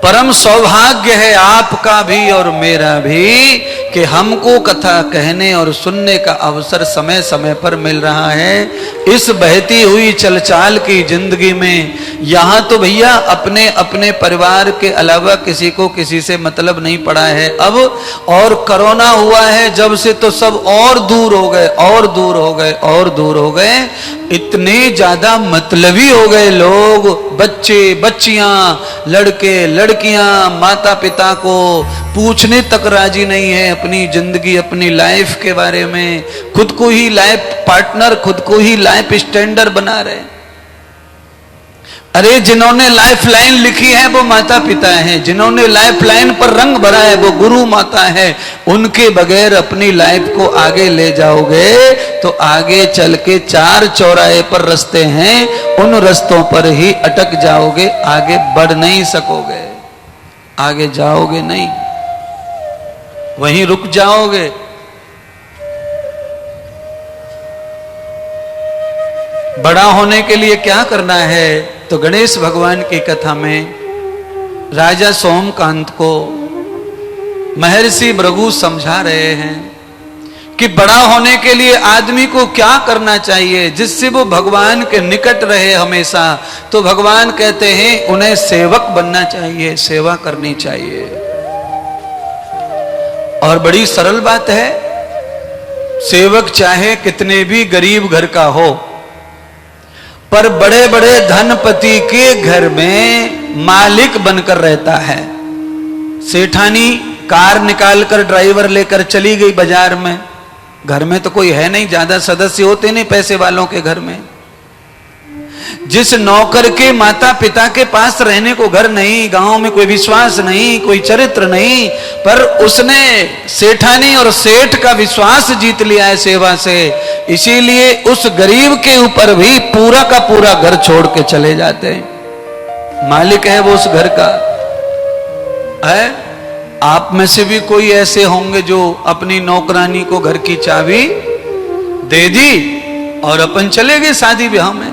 परम सौभाग्य है आपका भी और मेरा भी कि हमको कथा कहने और सुनने का अवसर समय समय पर मिल रहा है। इस बहती हुई चलचाल की जिंदगी में यहाँ तो भैया अपने अपने परिवार के अलावा किसी को किसी से मतलब नहीं पड़ा है अब। और कोरोना हुआ है जब से तो सब और दूर हो गए और दूर हो गए और दूर हो गए। इतने ज्यादा मतलबी हो गए लोग, बच्चे बच्चियां, लड़के लड़कियां, माता पिता को पूछने तक राजी नहीं है अपनी जिंदगी अपनी लाइफ के बारे में। खुद को ही लाइफ पार्टनर, खुद को ही लाइफ स्टैंडर्ड बना रहे। अरे जिन्होंने लाइफ लाइन लिखी है वो माता पिता हैं, जिन्होंने लाइफ लाइन पर रंग भरा है वो गुरु माता है। उनके बगैर अपनी लाइफ को आगे ले जाओगे तो आगे चल के 4 चौराहे पर रास्ते हैं, उन रास्तों पर ही अटक जाओगे, आगे बढ़ नहीं सकोगे, आगे जाओगे नहीं, वहीं रुक जाओगे। बड़ा होने के लिए क्या करना है? तो गणेश भगवान की कथा में राजा सोमकांत को महर्षि भृगु समझा रहे हैं कि बड़ा होने के लिए आदमी को क्या करना चाहिए जिससे वो भगवान के निकट रहे हमेशा। तो भगवान कहते हैं उन्हें सेवक बनना चाहिए, सेवा करनी चाहिए। और बड़ी सरल बात है, सेवक चाहे कितने भी गरीब घर का हो, पर बड़े बड़े धनपति के घर में मालिक बनकर रहता है। सेठानी कार निकालकर ड्राइवर लेकर चली गई बाजार में, घर में तो कोई है नहीं, ज्यादा सदस्य होते नहीं पैसे वालों के घर में। जिस नौकर के माता पिता के पास रहने को घर नहीं, गांव में कोई विश्वास नहीं, कोई चरित्र नहीं, पर उसने सेठानी और सेठ का विश्वास जीत लिया है सेवा से। इसीलिए उस गरीब के ऊपर भी पूरा का पूरा घर छोड़ के चले जाते हैं। मालिक है वो उस घर का है। आप में से भी कोई ऐसे होंगे जो अपनी नौकरानी को घर की चाबी दे दी और अपन चले गए शादी ब्याह में।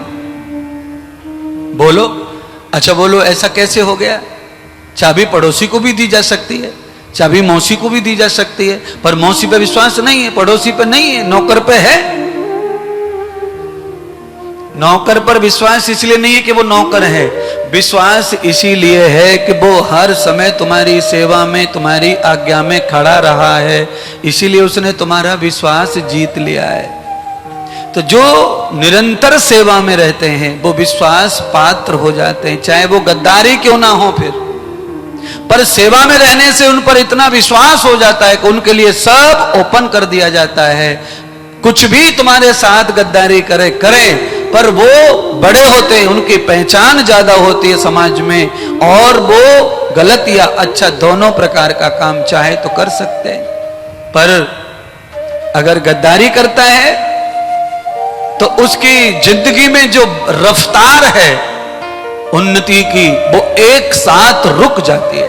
बोलो, अच्छा बोलो, ऐसा कैसे हो गया? चाबी पड़ोसी को भी दी जा सकती है, चाबी मौसी को भी दी जा सकती है, पर मौसी पे विश्वास नहीं है, पड़ोसी पे नहीं है, नौकर पे है। नौकर पर विश्वास इसलिए नहीं है कि वो नौकर है, विश्वास इसीलिए है कि वो हर समय तुम्हारी सेवा में, तुम्हारी आज्ञा में खड़ा रहा है, इसीलिए उसने तुम्हारा विश्वास जीत लिया है। तो जो निरंतर सेवा में रहते हैं वो विश्वास पात्र हो जाते हैं, चाहे वो गद्दारी क्यों ना हो फिर, पर सेवा में रहने से उन पर इतना विश्वास हो जाता है कि उनके लिए सब ओपन कर दिया जाता है। कुछ भी तुम्हारे साथ गद्दारी करे, पर वो बड़े होते हैं, उनकी पहचान ज्यादा होती है समाज में, और वो गलत या अच्छा दोनों प्रकार का काम चाहे तो कर सकते हैं। पर अगर गद्दारी करता है तो उसकी जिंदगी में जो रफ्तार है उन्नति की वो एक साथ रुक जाती है,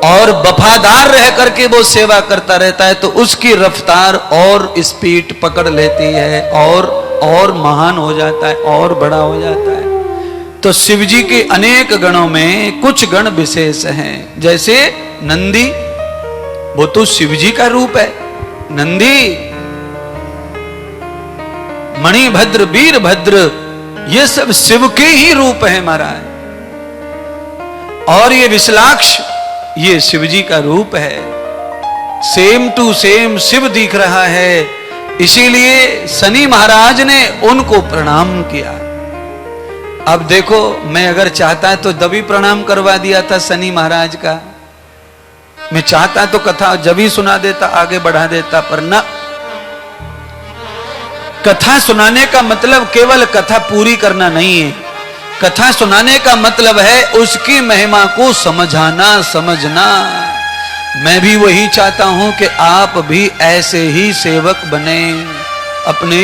और वफादार रह करके वो सेवा करता रहता है तो उसकी रफ्तार और स्पीड पकड़ लेती है और महान हो जाता है और बड़ा हो जाता है। तो शिव जी के अनेक गणों में कुछ गण विशेष हैं, जैसे नंदी, वो तो शिव जी का रूप है। नंदी, मणिभद्र, वीरभद्र, ये सब शिव के ही रूप है महाराज। और ये विशालाक्ष, ये शिव जी का रूप है। सेम टू सेम शिव दिख रहा है, इसीलिए शनि महाराज ने उनको प्रणाम किया। अब देखो, मैं अगर चाहता तो दबी प्रणाम करवा दिया था शनि महाराज का, मैं चाहता तो कथा जब ही सुना देता, आगे बढ़ा देता, पर ना। कथा सुनाने का मतलब केवल कथा पूरी करना नहीं है, कथा सुनाने का मतलब है उसकी महिमा को समझाना, समझना। मैं भी वही चाहता हूं कि आप भी ऐसे ही सेवक बने, अपने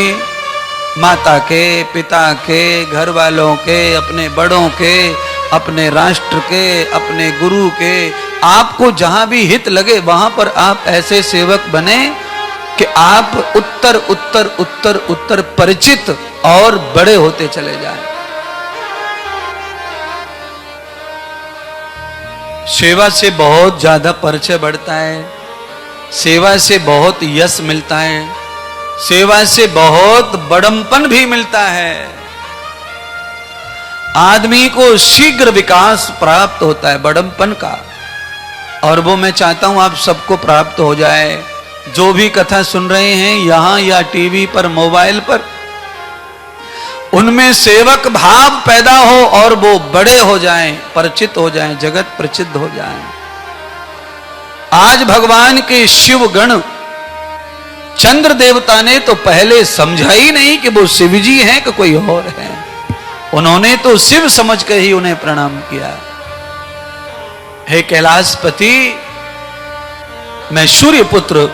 माता के, पिता के, घर वालों के, अपने बड़ों के, अपने राष्ट्र के, अपने गुरु के। आपको जहां भी हित लगे वहां पर आप ऐसे सेवक बने कि आप उत्तर उत्तर उत्तर उत्तर परिचित और बड़े होते चले जाएं। सेवा से बहुत ज्यादा परिचय बढ़ता है, सेवा से बहुत यश मिलता है, सेवा से बहुत बड़म्पन भी मिलता है। आदमी को शीघ्र विकास प्राप्त होता है बड़म्पन का, और वो मैं चाहता हूं आप सबको प्राप्त हो जाए। जो भी कथा सुन रहे हैं यहां या टीवी पर, मोबाइल पर, उनमें सेवक भाव पैदा हो और वो बड़े हो जाएं, परिचित हो जाएं, जगत प्रसिद्ध हो जाएं। आज भगवान के शिव गण चंद्र देवता ने तो पहले समझा ही नहीं कि वो शिव जी हैं कि कोई और है। उन्होंने तो शिव समझ कर ही उन्हें प्रणाम किया। हे कैलाशपति, मैं सूर्य पुत्र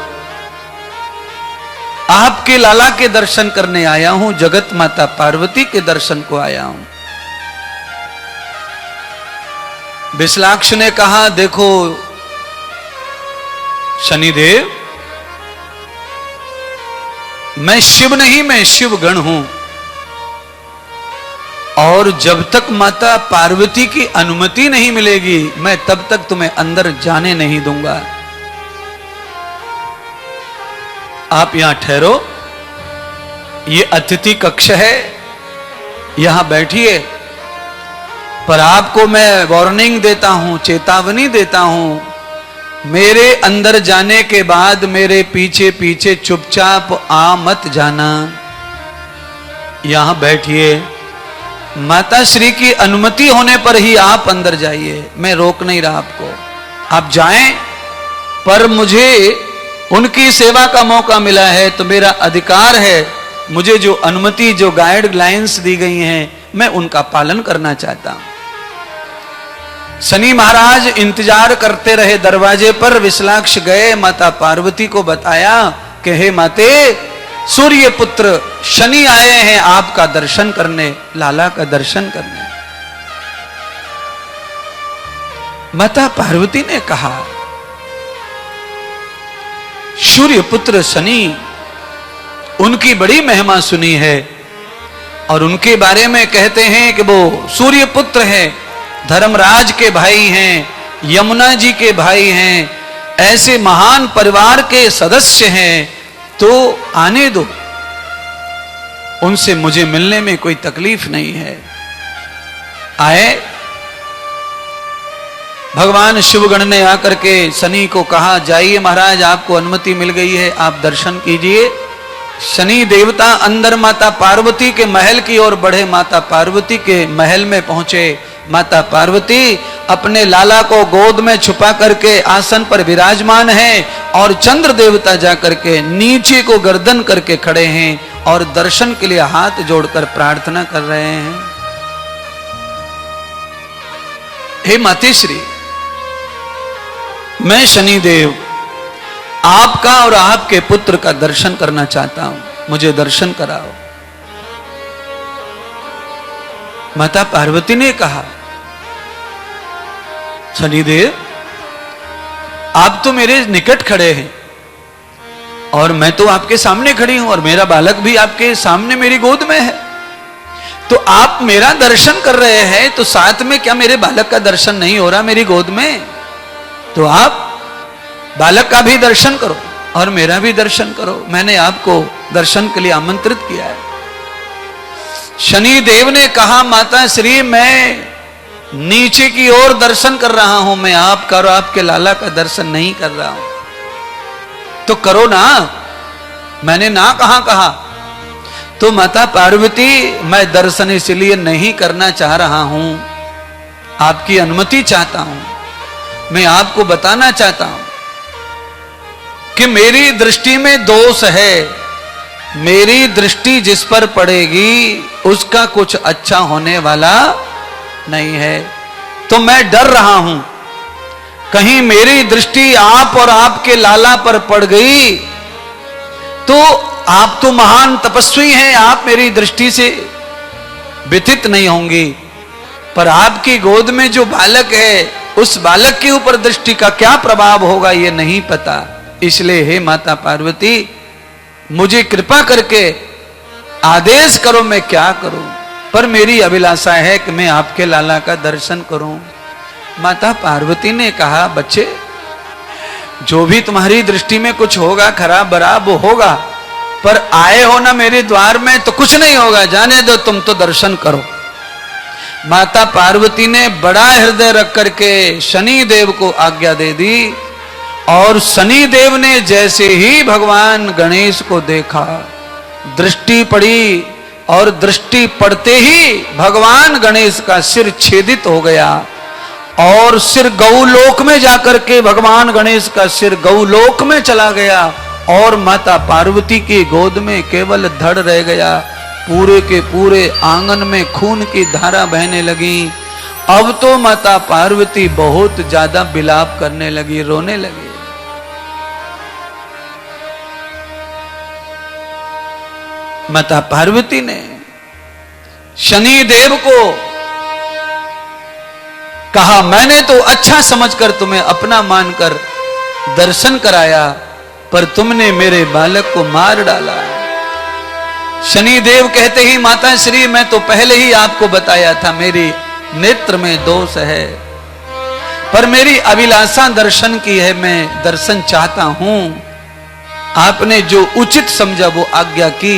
आपके लाला के दर्शन करने आया हूं, जगत माता पार्वती के दर्शन को आया हूं। विशालाक्ष ने कहा, देखो शनिदेव, मैं शिव नहीं, मैं शिव गण हूं, और जब तक माता पार्वती की अनुमति नहीं मिलेगी मैं तब तक तुम्हें अंदर जाने नहीं दूंगा। आप यहां ठहरो, ये अतिथि कक्ष है, यहां बैठिए। पर आपको मैं वार्निंग देता हूं, चेतावनी देता हूं, मेरे अंदर जाने के बाद मेरे पीछे पीछे चुपचाप आ मत जाना। यहां बैठिए, माता श्री की अनुमति होने पर ही आप अंदर जाइए, मैं रोक नहीं रहा आपको। आप जाएं, पर मुझे उनकी सेवा का मौका मिला है तो मेरा अधिकार है, मुझे जो अनुमति, जो गाइडलाइंस दी गई हैं, मैं उनका पालन करना चाहता हूं। शनि महाराज इंतजार करते रहे दरवाजे पर। विशालाक्ष गए, माता पार्वती को बताया कि हे माते, सूर्य पुत्र शनि आए हैं आपका दर्शन करने, लाला का दर्शन करने। माता पार्वती ने कहा, सूर्य पुत्र शनि, उनकी बड़ी महिमा सुनी है, और उनके बारे में कहते हैं कि वो सूर्य पुत्र है, धर्मराज के भाई हैं, यमुना जी के भाई हैं, ऐसे महान परिवार के सदस्य हैं, तो आने दो, उनसे मुझे मिलने में कोई तकलीफ नहीं है। आए। भगवान शिवगण ने आकर के शनि को कहा, जाइए महाराज, आपको अनुमति मिल गई है, आप दर्शन कीजिए। शनि देवता अंदर माता पार्वती के महल की ओर बढ़े। माता पार्वती के महल में पहुंचे। माता पार्वती अपने लाला को गोद में छुपा करके आसन पर विराजमान है, और चंद्र देवता जाकर के नीचे को गर्दन करके खड़े हैं और दर्शन के लिए हाथ जोड़कर प्रार्थना कर रहे हैं। हे मातेश्री, मैं शनिदेव आपका और आपके पुत्र का दर्शन करना चाहता हूं, मुझे दर्शन कराओ। माता पार्वती ने कहा, शनिदेव आप तो मेरे निकट खड़े हैं और मैं तो आपके सामने खड़ी हूं, और मेरा बालक भी आपके सामने मेरी गोद में है, तो आप मेरा दर्शन कर रहे हैं, तो साथ में क्या मेरे बालक का दर्शन नहीं हो रहा मेरी गोद में? तो आप बालक का भी दर्शन करो और मेरा भी दर्शन करो। मैंने आपको दर्शन के लिए आमंत्रित किया है। शनि देव ने कहा, माता श्री मैं नीचे की ओर दर्शन कर रहा हूं, मैं आपका और आपके लाला का दर्शन नहीं कर रहा हूं। तो करो ना, मैंने ना कहा। तो माता पार्वती, मैं दर्शन इसलिए नहीं करना चाह रहा हूं, आपकी अनुमति चाहता हूं। मैं आपको बताना चाहता हूं कि मेरी दृष्टि में दोष है। मेरी दृष्टि जिस पर पड़ेगी उसका कुछ अच्छा होने वाला नहीं है। तो मैं डर रहा हूं, कहीं मेरी दृष्टि आप और आपके लाला पर पड़ गई तो आप तो महान तपस्वी हैं, आप मेरी दृष्टि से व्यथित नहीं होंगी, पर आपकी गोद में जो बालक है उस बालक के ऊपर दृष्टि का क्या प्रभाव होगा ये नहीं पता। इसलिए हे माता पार्वती, मुझे कृपा करके आदेश करो मैं क्या करूं, पर मेरी अभिलाषा है कि मैं आपके लाला का दर्शन करूं। माता पार्वती ने कहा, बच्चे जो भी तुम्हारी दृष्टि में कुछ होगा खराब बराब वो होगा, पर आए हो ना मेरे द्वार में तो कुछ नहीं होगा, जाने दो, तुम तो दर्शन करो। माता पार्वती ने बड़ा हृदय रख करके शनि देव को आज्ञा दे दी, और शनि देव ने जैसे ही भगवान गणेश को देखा, दृष्टि पड़ी, और दृष्टि पड़ते ही भगवान गणेश का सिर छेदित हो गया, और सिर गौलोक में जाकर के भगवान गणेश का सिर गौलोक में चला गया, और माता पार्वती की गोद में केवल धड़ रह गया। पूरे के पूरे आंगन में खून की धारा बहने लगी। अब तो माता पार्वती बहुत ज्यादा विलाप करने लगी, रोने लगी। माता पार्वती ने शनि देव को कहा, मैंने तो अच्छा समझकर तुम्हें अपना मानकर दर्शन कराया, पर तुमने मेरे बालक को मार डाला। शनि देव कहते ही, माता श्री मैं तो पहले ही आपको बताया था, मेरी नेत्र में दोष है, पर मेरी अभिलाषा दर्शन की है, मैं दर्शन चाहता हूं। आपने जो उचित समझा वो आज्ञा की,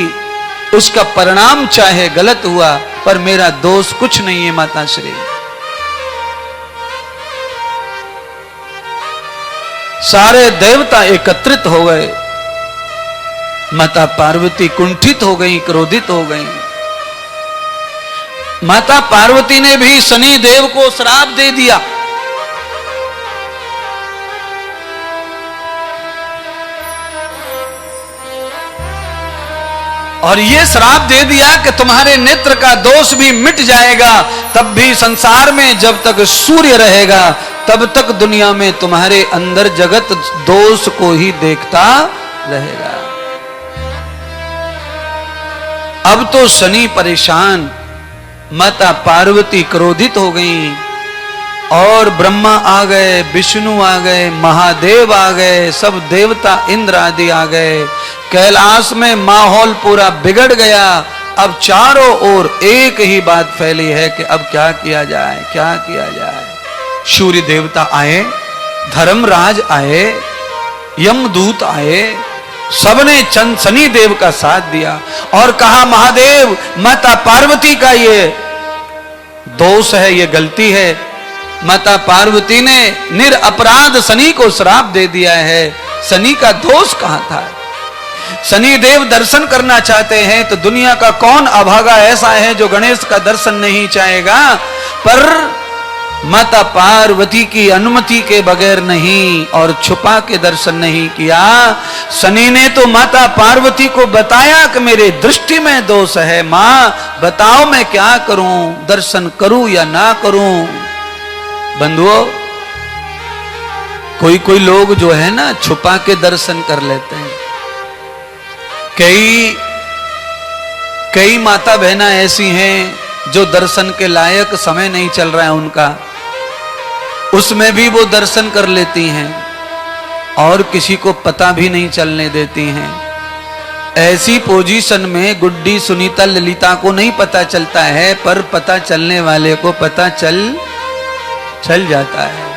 उसका परिणाम चाहे गलत हुआ, पर मेरा दोष कुछ नहीं है माता श्री। सारे देवता एकत्रित हो गए। माता पार्वती कुंठित हो गई, क्रोधित हो गई। माता पार्वती ने भी शनि देव को श्राप दे दिया। और ये श्राप दे दिया कि तुम्हारे नेत्र का दोष भी मिट जाएगा, तब भी संसार में जब तक सूर्य रहेगा तब तक दुनिया में तुम्हारे अंदर जगत दोष को ही देखता रहेगा। अब तो शनि परेशान, माता पार्वती क्रोधित हो गई, और ब्रह्मा आ गए, विष्णु आ गए, महादेव आ गए, सब देवता इंद्र आदि आ गए। कैलाश में माहौल पूरा बिगड़ गया। अब चारों ओर एक ही बात फैली है कि अब क्या किया जाए, क्या किया जाए। सूर्य देवता आए, धर्मराज आए, यमदूत आए, सबने शनि देव का साथ दिया और कहा, महादेव माता पार्वती का ये दोष है, ये गलती है। माता पार्वती ने निरपराध शनि को श्राप दे दिया है। शनि का दोष कहां था? शनि देव दर्शन करना चाहते हैं तो दुनिया का कौन अभागा ऐसा है जो गणेश का दर्शन नहीं चाहेगा? पर माता पार्वती की अनुमति के बगैर नहीं और छुपा के दर्शन नहीं किया। शनि ने तो माता पार्वती को बताया कि मेरे दृष्टि में दोष है, मां बताओ मैं क्या करूं, दर्शन करूं या ना करूं। बंधुओं, कोई कोई लोग जो है ना छुपा के दर्शन कर लेते हैं। कई माता बहना ऐसी हैं जो दर्शन के लायक समय नहीं चल रहा है उनका, उसमें भी वो दर्शन कर लेती हैं और किसी को पता भी नहीं चलने देती हैं। ऐसी पोजीशन में गुड्डी, सुनीता, ललिता को नहीं पता चलता है, पर पता चलने वाले को पता चल जाता है।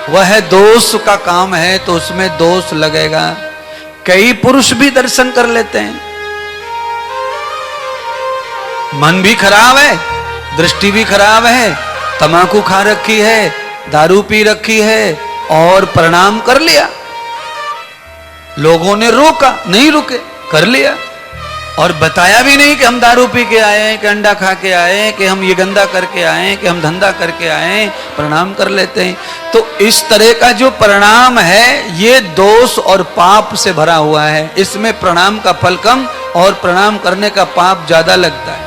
वह दोष का काम है तो उसमें दोष लगेगा। कई पुरुष भी दर्शन कर लेते हैं, मन भी खराब है, दृष्टि भी खराब है, तंबाकू खा रखी है, दारू पी रखी है और प्रणाम कर लिया। लोगों ने रोका, नहीं रुके, कर लिया और बताया भी नहीं कि हम दारू पी के आए हैं, कि अंडा खा के आए हैं, कि हम ये गंदा करके आए हैं, कि हम धंधा करके आए हैं, प्रणाम कर लेते हैं। तो इस तरह का जो प्रणाम है ये दोष और पाप से भरा हुआ है। इसमें प्रणाम का फल कम और प्रणाम करने का पाप ज्यादा लगता है।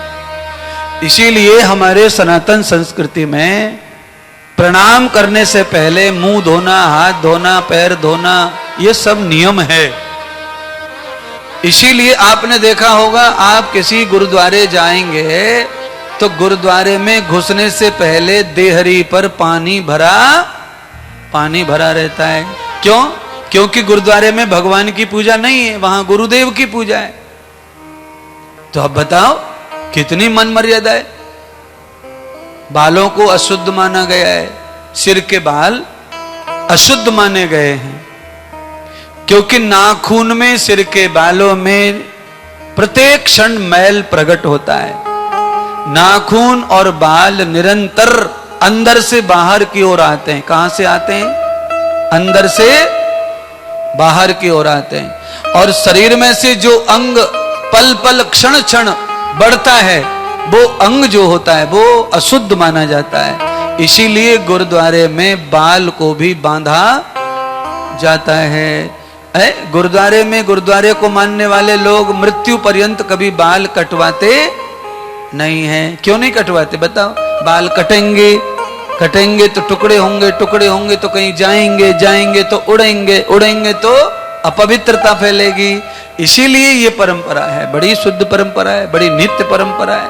इसीलिए हमारे सनातन संस्कृति में प्रणाम करने से पहले मुंह धोना, हाथ धोना, पैर धोना, ये सब नियम है। इसीलिए आपने देखा होगा, आप किसी गुरुद्वारे जाएंगे तो गुरुद्वारे में घुसने से पहले देहरी पर पानी भरा रहता है। क्यों? क्योंकि गुरुद्वारे में भगवान की पूजा नहीं है, वहां गुरुदेव की पूजा है। तो अब बताओ कितनी मन मर्यादा है। बालों को अशुद्ध माना गया है, सिर के बाल अशुद्ध माने गए हैं, क्योंकि नाखून में, सिर के बालों में प्रत्येक क्षण मैल प्रकट होता है। नाखून और बाल निरंतर अंदर से बाहर की ओर आते हैं। कहां से आते हैं? अंदर से बाहर की ओर आते हैं। और शरीर में से जो अंग पल पल क्षण क्षण बढ़ता है, वो अंग जो होता है वो अशुद्ध माना जाता है। इसीलिए गुरुद्वारे में बाल को भी बांधा जाता है। गुरुद्वारे में, गुरुद्वारे को मानने वाले लोग मृत्यु पर्यंत कभी बाल कटवाते नहीं हैं। क्यों नहीं कटवाते बताओ? बाल कटेंगे, कटेंगे तो टुकड़े होंगे, टुकड़े होंगे तो कहीं जाएंगे, जाएंगे तो उड़ेंगे, उड़ेंगे तो अपवित्रता फैलेगी। इसीलिए ये परंपरा है, बड़ी शुद्ध परंपरा है, बड़ी नित्य परंपरा है।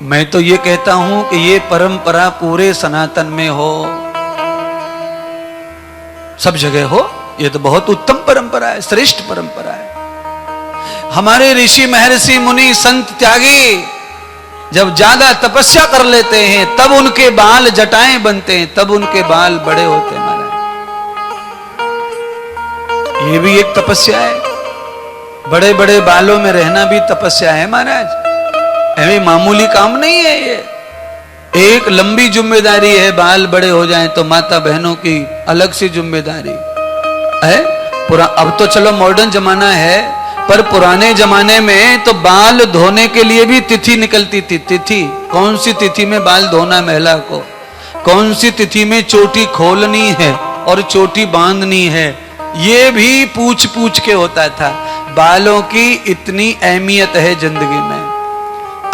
मैं तो ये कहता हूं कि ये परंपरा पूरे सनातन में हो, सब जगह हो। ये तो बहुत उत्तम परंपरा है, श्रेष्ठ परंपरा है। हमारे ऋषि, महर्षि, मुनि, संत, त्यागी जब ज्यादा तपस्या कर लेते हैं तब उनके बाल जटाएं बनते हैं, तब उनके बाल बड़े होते हैं महाराज। ये भी एक तपस्या है। बड़े बड़े बालों में रहना भी तपस्या है महाराज। ऐसे मामूली काम नहीं है ये। एक लंबी जिम्मेदारी है। बाल बड़े हो जाएं तो माता बहनों की अलग सी जिम्मेदारी है। अब तो चलो मॉडर्न जमाना है, पर पुराने जमाने में तो बाल धोने के लिए भी तिथि निकलती थी। तिथि, कौन सी तिथि में बाल धोना महिला को, कौन सी तिथि में चोटी खोलनी है और चोटी बांधनी है, ये भी पूछ पूछ के होता था। बालों की इतनी अहमियत है जिंदगी में।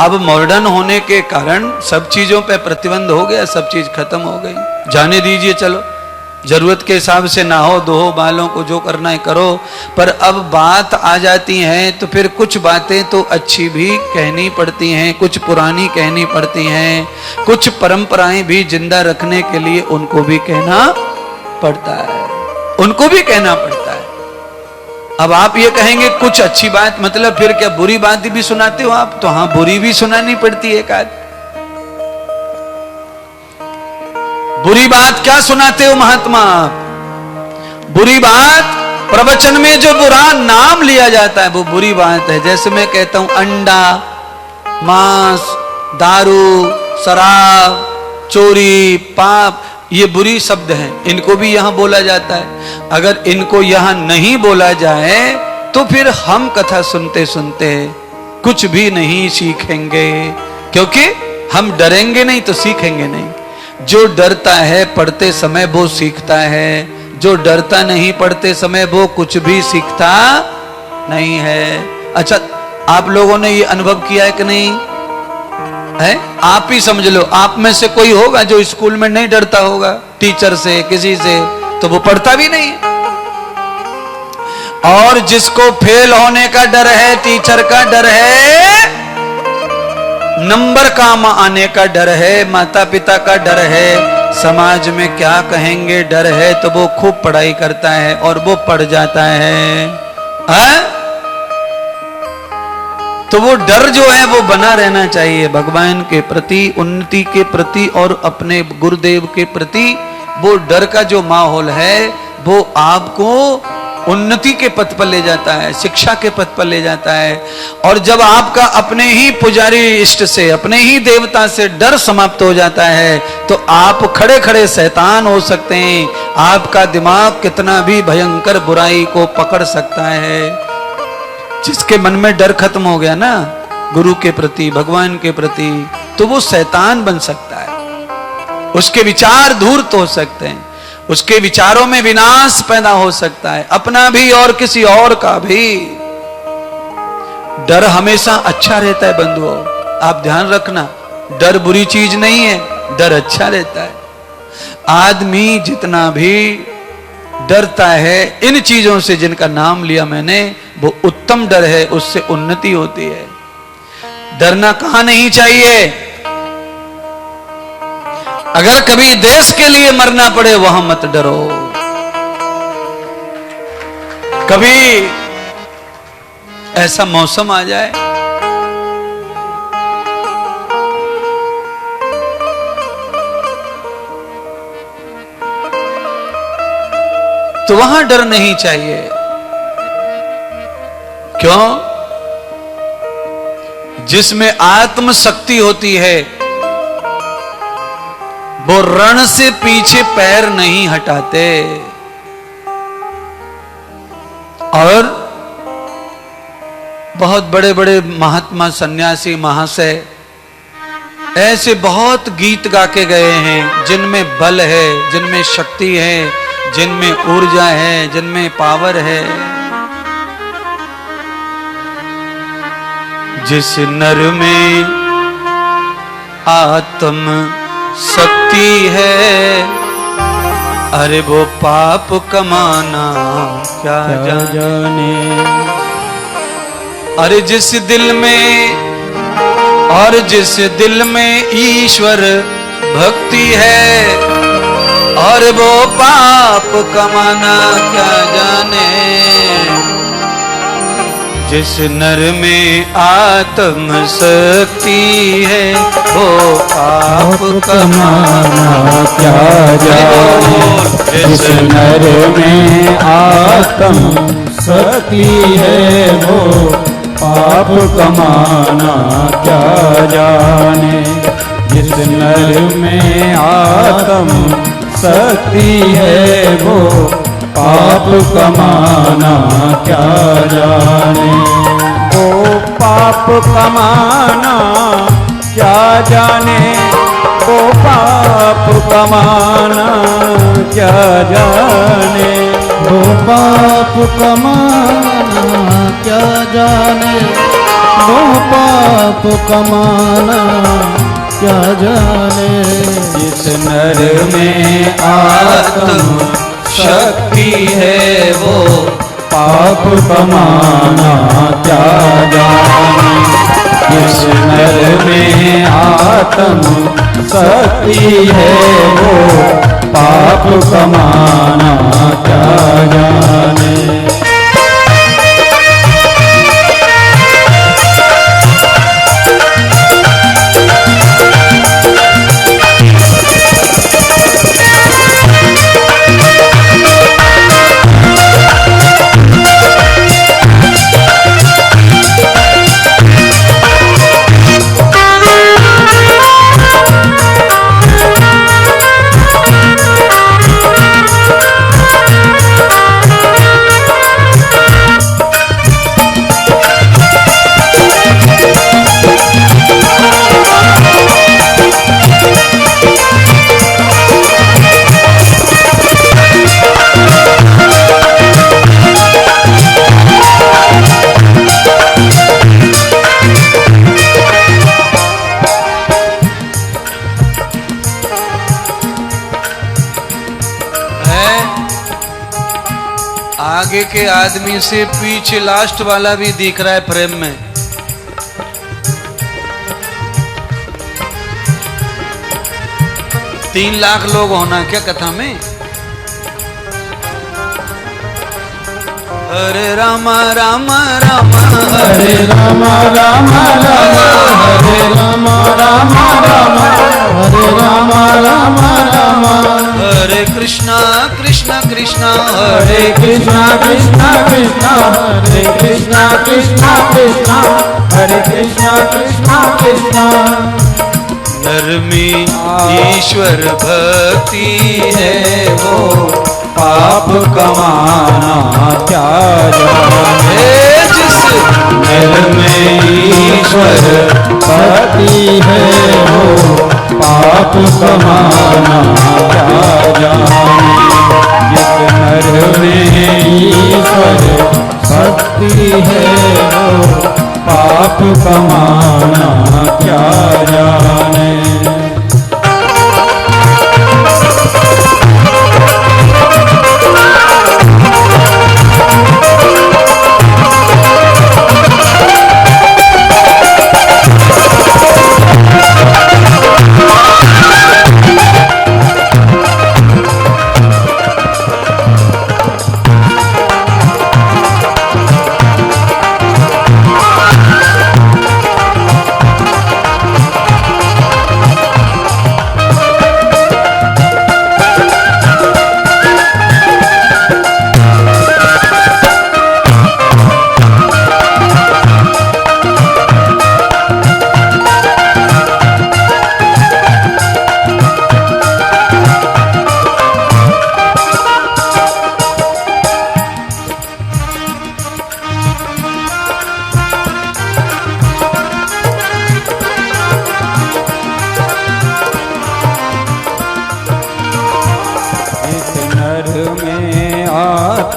अब मॉडर्न होने के कारण सब चीजों पे प्रतिबंध हो गया, सब चीज खत्म हो गई। जाने दीजिए, चलो जरूरत के हिसाब से नहाओ धोओ, बालों को जो करना है करो। पर अब बात आ जाती है तो फिर कुछ बातें तो अच्छी भी कहनी पड़ती हैं, कुछ पुरानी कहनी पड़ती हैं, कुछ परंपराएं भी जिंदा रखने के लिए उनको भी कहना पड़ता है, उनको भी कहना पड़ता है। अब आप ये कहेंगे कुछ अच्छी बात, मतलब फिर क्या बुरी बात भी सुनाते हो आप? तो हाँ, बुरी भी सुनानी पड़ती है एक आध। बुरी बात क्या सुनाते हो महात्मा? बुरी बात, प्रवचन में जो बुरा नाम लिया जाता है वो बुरी बात है। जैसे मैं कहता हूं अंडा, मांस, दारू, शराब, चोरी, पाप, ये बुरी शब्द हैं, इनको भी यहां बोला जाता है। अगर इनको यहां नहीं बोला जाए तो फिर हम कथा सुनते सुनते कुछ भी नहीं सीखेंगे, क्योंकि हम डरेंगे नहीं तो सीखेंगे नहीं। जो डरता है पढ़ते समय वो सीखता है, जो डरता नहीं पढ़ते समय वो कुछ भी सीखता नहीं है। अच्छा, आप लोगों ने ये अनुभव किया है कि नहीं है? आप ही समझ लो, आप में से कोई होगा जो स्कूल में नहीं डरता होगा टीचर से, किसी से, तो वो पढ़ता भी नहीं। और जिसको फेल होने का डर है, टीचर का डर है, नंबर कम आने का डर है, माता पिता का डर है, समाज में क्या कहेंगे डर है, तो वो खूब पढ़ाई करता है और वो पढ़ जाता है। तो वो डर जो है वो बना रहना चाहिए भगवान के प्रति, उन्नति के प्रति और अपने गुरुदेव के प्रति। वो डर का जो माहौल है वो आपको उन्नति के पथ पर ले जाता है, शिक्षा के पथ पर ले जाता है। और जब आपका अपने ही पुजारी इष्ट से, अपने ही देवता से डर समाप्त हो जाता है तो आप खड़े खड़े शैतान हो सकते हैं। आपका दिमाग कितना भी भयंकर बुराई को पकड़ सकता है। जिसके मन में डर खत्म हो गया ना गुरु के प्रति, भगवान के प्रति, तो वो शैतान बन सकता है। उसके विचार धूर्त हो सकते हैं, उसके विचारों में विनाश पैदा हो सकता है, अपना भी और किसी और का भी। डर हमेशा अच्छा रहता है बंधुओं, आप ध्यान रखना। डर बुरी चीज नहीं है, डर अच्छा रहता है। आदमी जितना भी डरता है इन चीजों से जिनका नाम लिया मैंने, वो उत्तम डर है, उससे उन्नति होती है। डरना कहां नहीं चाहिए। अगर कभी देश के लिए मरना पड़े वहां मत डरो। कभी ऐसा मौसम आ जाए वहां डर नहीं चाहिए। क्यों? जिसमें आत्म शक्ति होती है वो रण से पीछे पैर नहीं हटाते। और बहुत बड़े बड़े महात्मा सन्यासी महाशय ऐसे बहुत गीत गा के गए हैं जिनमें बल है, जिनमें शक्ति है, जिनमें ऊर्जा है, जिनमें पावर है। जिस नर में आत्म शक्ति है, अरे वो पाप कमाना क्या जाने। अरे जिस दिल में और जिस दिल में ईश्वर भक्ति है, और वो पाप कमाना क्या जाने। जिस नर में आत्म शक्ति है वो पाप कमाना क्या जाने। जिस नर में आत्म शक्ति है वो पाप कमाना क्या जाने। जिस नर में आत्म शक्ति है वो पाप कमाना क्या जाने। वो पाप कमाना क्या जाने, वो पाप कमाना क्या जाने। वो पाप कमाना क्या जाने, वो पाप कमाना क्या जाने। जिस नर में आत्म शक्ति है वो पाप कमाना क्या जाने। जिस नर में आत्म शक्ति है वो पाप कमाना क्या जाने। आगे के आदमी से पीछे लास्ट वाला भी दिख रहा है फ्रेम में। तीन लाख लोग होना क्या कथा में। हरे रामा रामा रामा हरे रामा रामा रामा हरे रामा रामा रामा हरे रामा रामा रामा। हरे कृष्णा कृष्णा कृष्णा हरे कृष्णा कृष्णा कृष्णा हरे कृष्णा कृष्णा कृष्णा हरे कृष्णा कृष्णा कृष्णा। नर में ईश्वर भक्ति है वो पाप कमाना क्या जाने। जिस नर में ईश्वर भक्ति है वो पाप कमाना क्या जाने। जिस नर में ईश्वर भक्ति है वो पाप कमाना क्या जाने।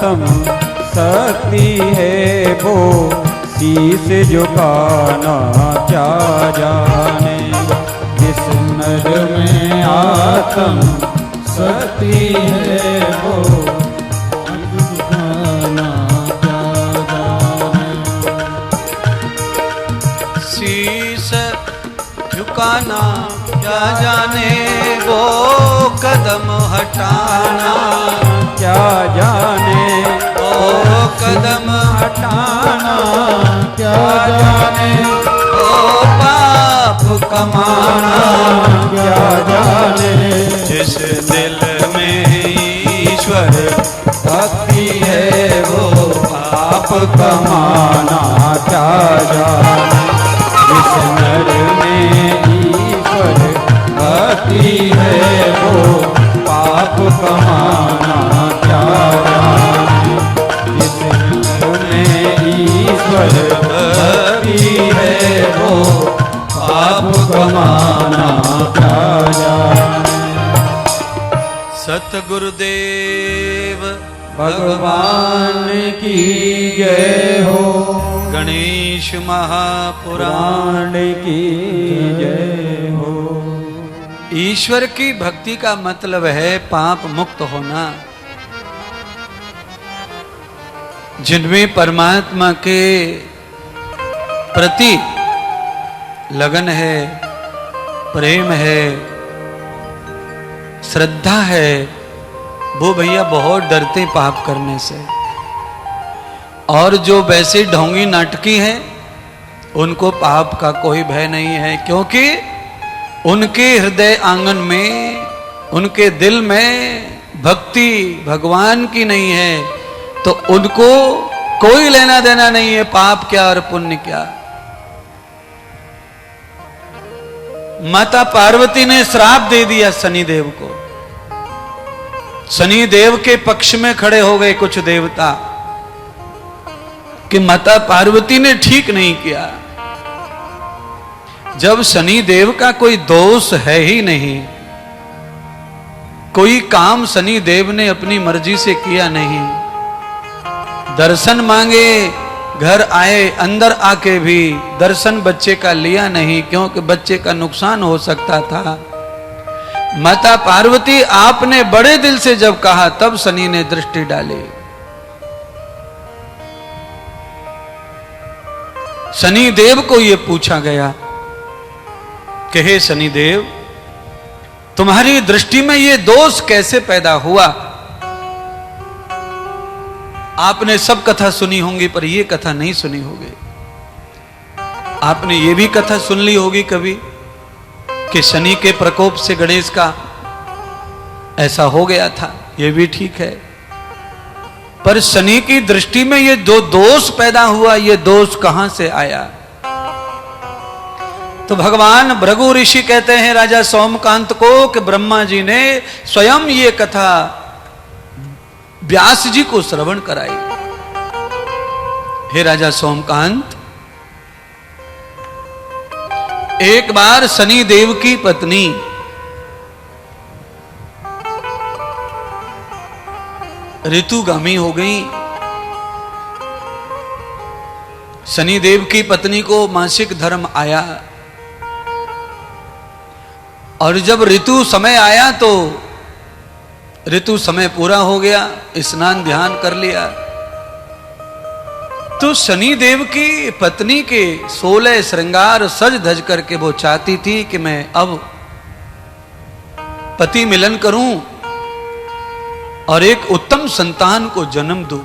आत्म शक्ति है वो, शीश झुकाना क्या जाने। जिस नर में आत्म शक्ति है वो, झुकाना क्या जाने। शीश झुकाना क्या जाने, वो कदम हटाना क्या जाने। वो कदम हटाना क्या जाने। वो पाप कमाना क्या जाने। जिस दिल में ईश्वर भक्ति है वो, पाप कमाना क्या जाने। जिस नर में ईश्वर भक्ति है वो, पाप कमाना क्या जाने। जिस नर में ईश्वर भक्ति है वो, पाप कमाना क्या जाने। सतगुरुदेव भगवान की जय हो। गणेश महापुराण पुराण की जय हो। ईश्वर की भक्ति का मतलब है पाप मुक्त होना। जिनमें परमात्मा के प्रति लगन है, प्रेम है, श्रद्धा है, वो भैया बहुत डरते पाप करने से। और जो वैसे ढोंगी नाटकी हैं, उनको पाप का कोई भय नहीं है, क्योंकि उनके हृदय आंगन में, उनके दिल में भक्ति भगवान की नहीं है, तो उनको कोई लेना देना नहीं है पाप क्या और पुण्य क्या। माता पार्वती ने श्राप दे दिया शनिदेव को। शनिदेव के पक्ष में खड़े हो गए कुछ देवता कि माता पार्वती ने ठीक नहीं किया। जब शनिदेव का कोई दोष है ही नहीं, कोई काम शनिदेव ने अपनी मर्जी से किया नहीं, दर्शन मांगे, घर आए, अंदर आके भी दर्शन बच्चे का लिया नहीं, क्योंकि बच्चे का नुकसान हो सकता था। माता पार्वती आपने बड़े दिल से जब कहा, तब शनि ने दृष्टि डाली। शनिदेव को यह पूछा गया कि हे शनिदेव, तुम्हारी दृष्टि में यह दोष कैसे पैदा हुआ? आपने सब कथा सुनी होंगी, पर यह कथा नहीं सुनी होगी। आपने ये भी कथा सुन ली होगी कभी कि शनि के प्रकोप से गणेश का ऐसा हो गया था, यह भी ठीक है। पर शनि की दृष्टि में ये जो दोष पैदा हुआ, ये दोष कहां से आया? तो भगवान भृगु ऋषि कहते हैं राजा सोमकांत को कि ब्रह्मा जी ने स्वयं ये कथा व्यास जी को श्रवण कराई। हे राजा सोमकांत, एक बार शनि देव की पत्नी ऋतुगामी हो गई। शनिदेव की पत्नी को मासिक धर्म आया, और जब ऋतु समय आया तो ऋतु समय पूरा हो गया, स्नान ध्यान कर लिया। तो शनिदेव की पत्नी के 16 श्रृंगार सज धज करके वो चाहती थी कि मैं अब पति मिलन करूं और एक उत्तम संतान को जन्म दूं।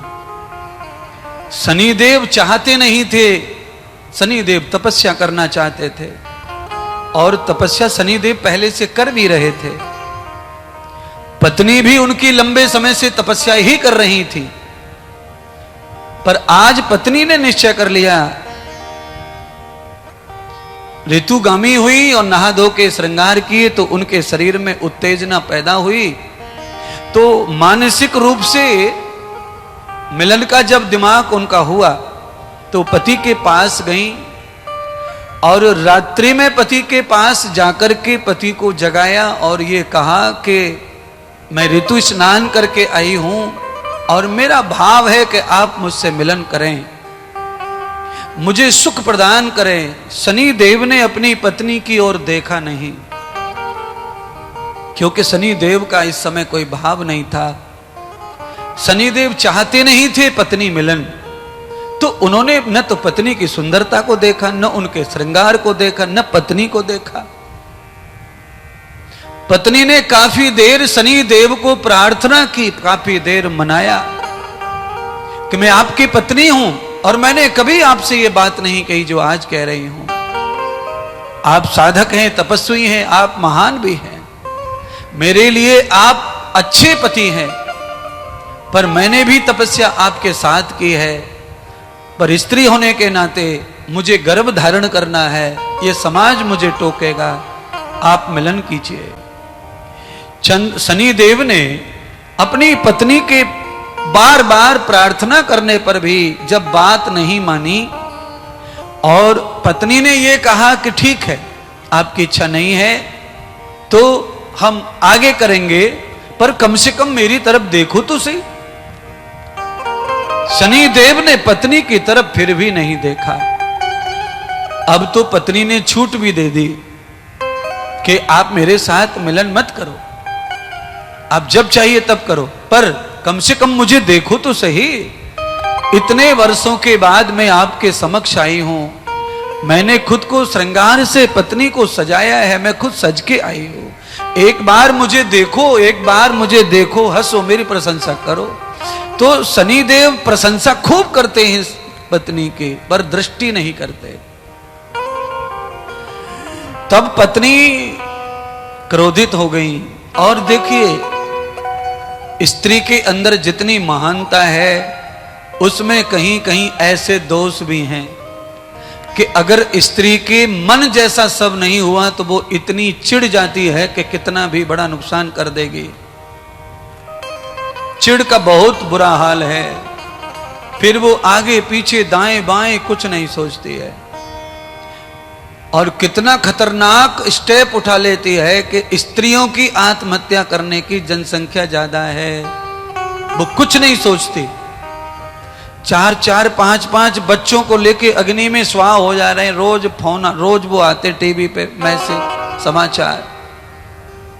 शनिदेव चाहते नहीं थे, शनिदेव तपस्या करना चाहते थे, और तपस्या शनिदेव पहले से कर भी रहे थे। पत्नी भी उनकी लंबे समय से तपस्या ही कर रही थी, पर आज पत्नी ने निश्चय कर लिया, ऋतुगामी हुई और नहा धो के श्रृंगार किए तो उनके शरीर में उत्तेजना पैदा हुई। तो मानसिक रूप से मिलन का जब दिमाग उनका हुआ तो पति के पास गई, और रात्रि में पति के पास जाकर के पति को जगाया और ये कहा कि मैं ऋतु स्नान करके आई हूं और मेरा भाव है कि आप मुझसे मिलन करें, मुझे सुख प्रदान करें। शनि देव ने अपनी पत्नी की ओर देखा नहीं, क्योंकि शनि देव का इस समय कोई भाव नहीं था। शनिदेव चाहते नहीं थे पत्नी मिलन, तो उन्होंने न तो पत्नी की सुंदरता को देखा, न उनके श्रृंगार को देखा, न पत्नी को देखा। पत्नी ने काफी देर शनि देव को प्रार्थना की, काफी देर मनाया कि मैं आपकी पत्नी हूं और मैंने कभी आपसे ये बात नहीं कही जो आज कह रही हूं। आप साधक हैं, तपस्वी हैं, आप महान भी हैं, मेरे लिए आप अच्छे पति हैं, पर मैंने भी तपस्या आपके साथ की है। पर स्त्री होने के नाते मुझे गर्भ धारण करना है, ये समाज मुझे टोकेगा, आप मिलन कीजिए। शनि देव ने अपनी पत्नी के बार बार प्रार्थना करने पर भी जब बात नहीं मानी और पत्नी ने यह कहा कि ठीक है, आपकी इच्छा नहीं है तो हम आगे करेंगे, पर कम से कम मेरी तरफ देखो तो सही। शनि देव ने पत्नी की तरफ फिर भी नहीं देखा। अब तो पत्नी ने छूट भी दे दी कि आप मेरे साथ मिलन मत करो, आप जब चाहिए तब करो, पर कम से कम मुझे देखो तो सही। इतने वर्षों के बाद मैं आपके समक्ष आई हूं, मैंने खुद को श्रृंगार से पत्नी को सजाया है, मैं खुद सज के आई हूं। एक बार मुझे देखो, एक बार मुझे देखो, हंसो, मेरी प्रशंसा करो। तो शनिदेव प्रशंसा खूब करते हैं पत्नी की, पर दृष्टि नहीं करते। तब पत्नी क्रोधित हो गई। और देखिए, स्त्री के अंदर जितनी महानता है उसमें कहीं कहीं ऐसे दोष भी हैं कि अगर स्त्री के मन जैसा सब नहीं हुआ तो वो इतनी चिढ़ जाती है कि कितना भी बड़ा नुकसान कर देगी। चिढ़ का बहुत बुरा हाल है, फिर वो आगे पीछे दाएं बाएं कुछ नहीं सोचती है और कितना खतरनाक स्टेप उठा लेती है कि स्त्रियों की आत्महत्या करने की जनसंख्या ज्यादा है, वो कुछ नहीं सोचती। 4-4, 5-5 बच्चों को लेके अग्नि में स्वाह हो जा रहे हैं। रोज फोन, रोज वो आते टीवी पे मैसेज, समाचार,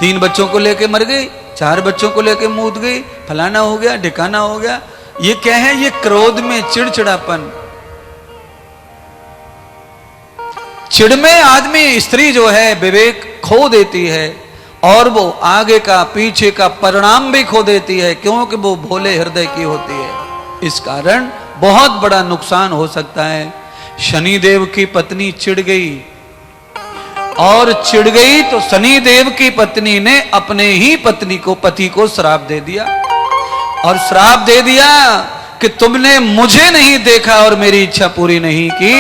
3 बच्चों को लेके मर गई, 4 बच्चों को लेके मूत गई, फलाना हो गया, ढिकाना हो गया। ये क्या है? ये क्रोध में चिड़चिड़ापन। चिड़ में आदमी, स्त्री जो है विवेक खो देती है और वो आगे का पीछे का परिणाम भी खो देती है, क्योंकि वो भोले हृदय की होती है। इस कारण बहुत बड़ा नुकसान हो सकता है। शनिदेव की पत्नी चिढ़ गई और चिढ़ गई तो शनिदेव की पत्नी ने अपने ही पति को श्राप दे दिया और श्राप दे दिया कि तुमने मुझे नहीं देखा और मेरी इच्छा पूरी नहीं की,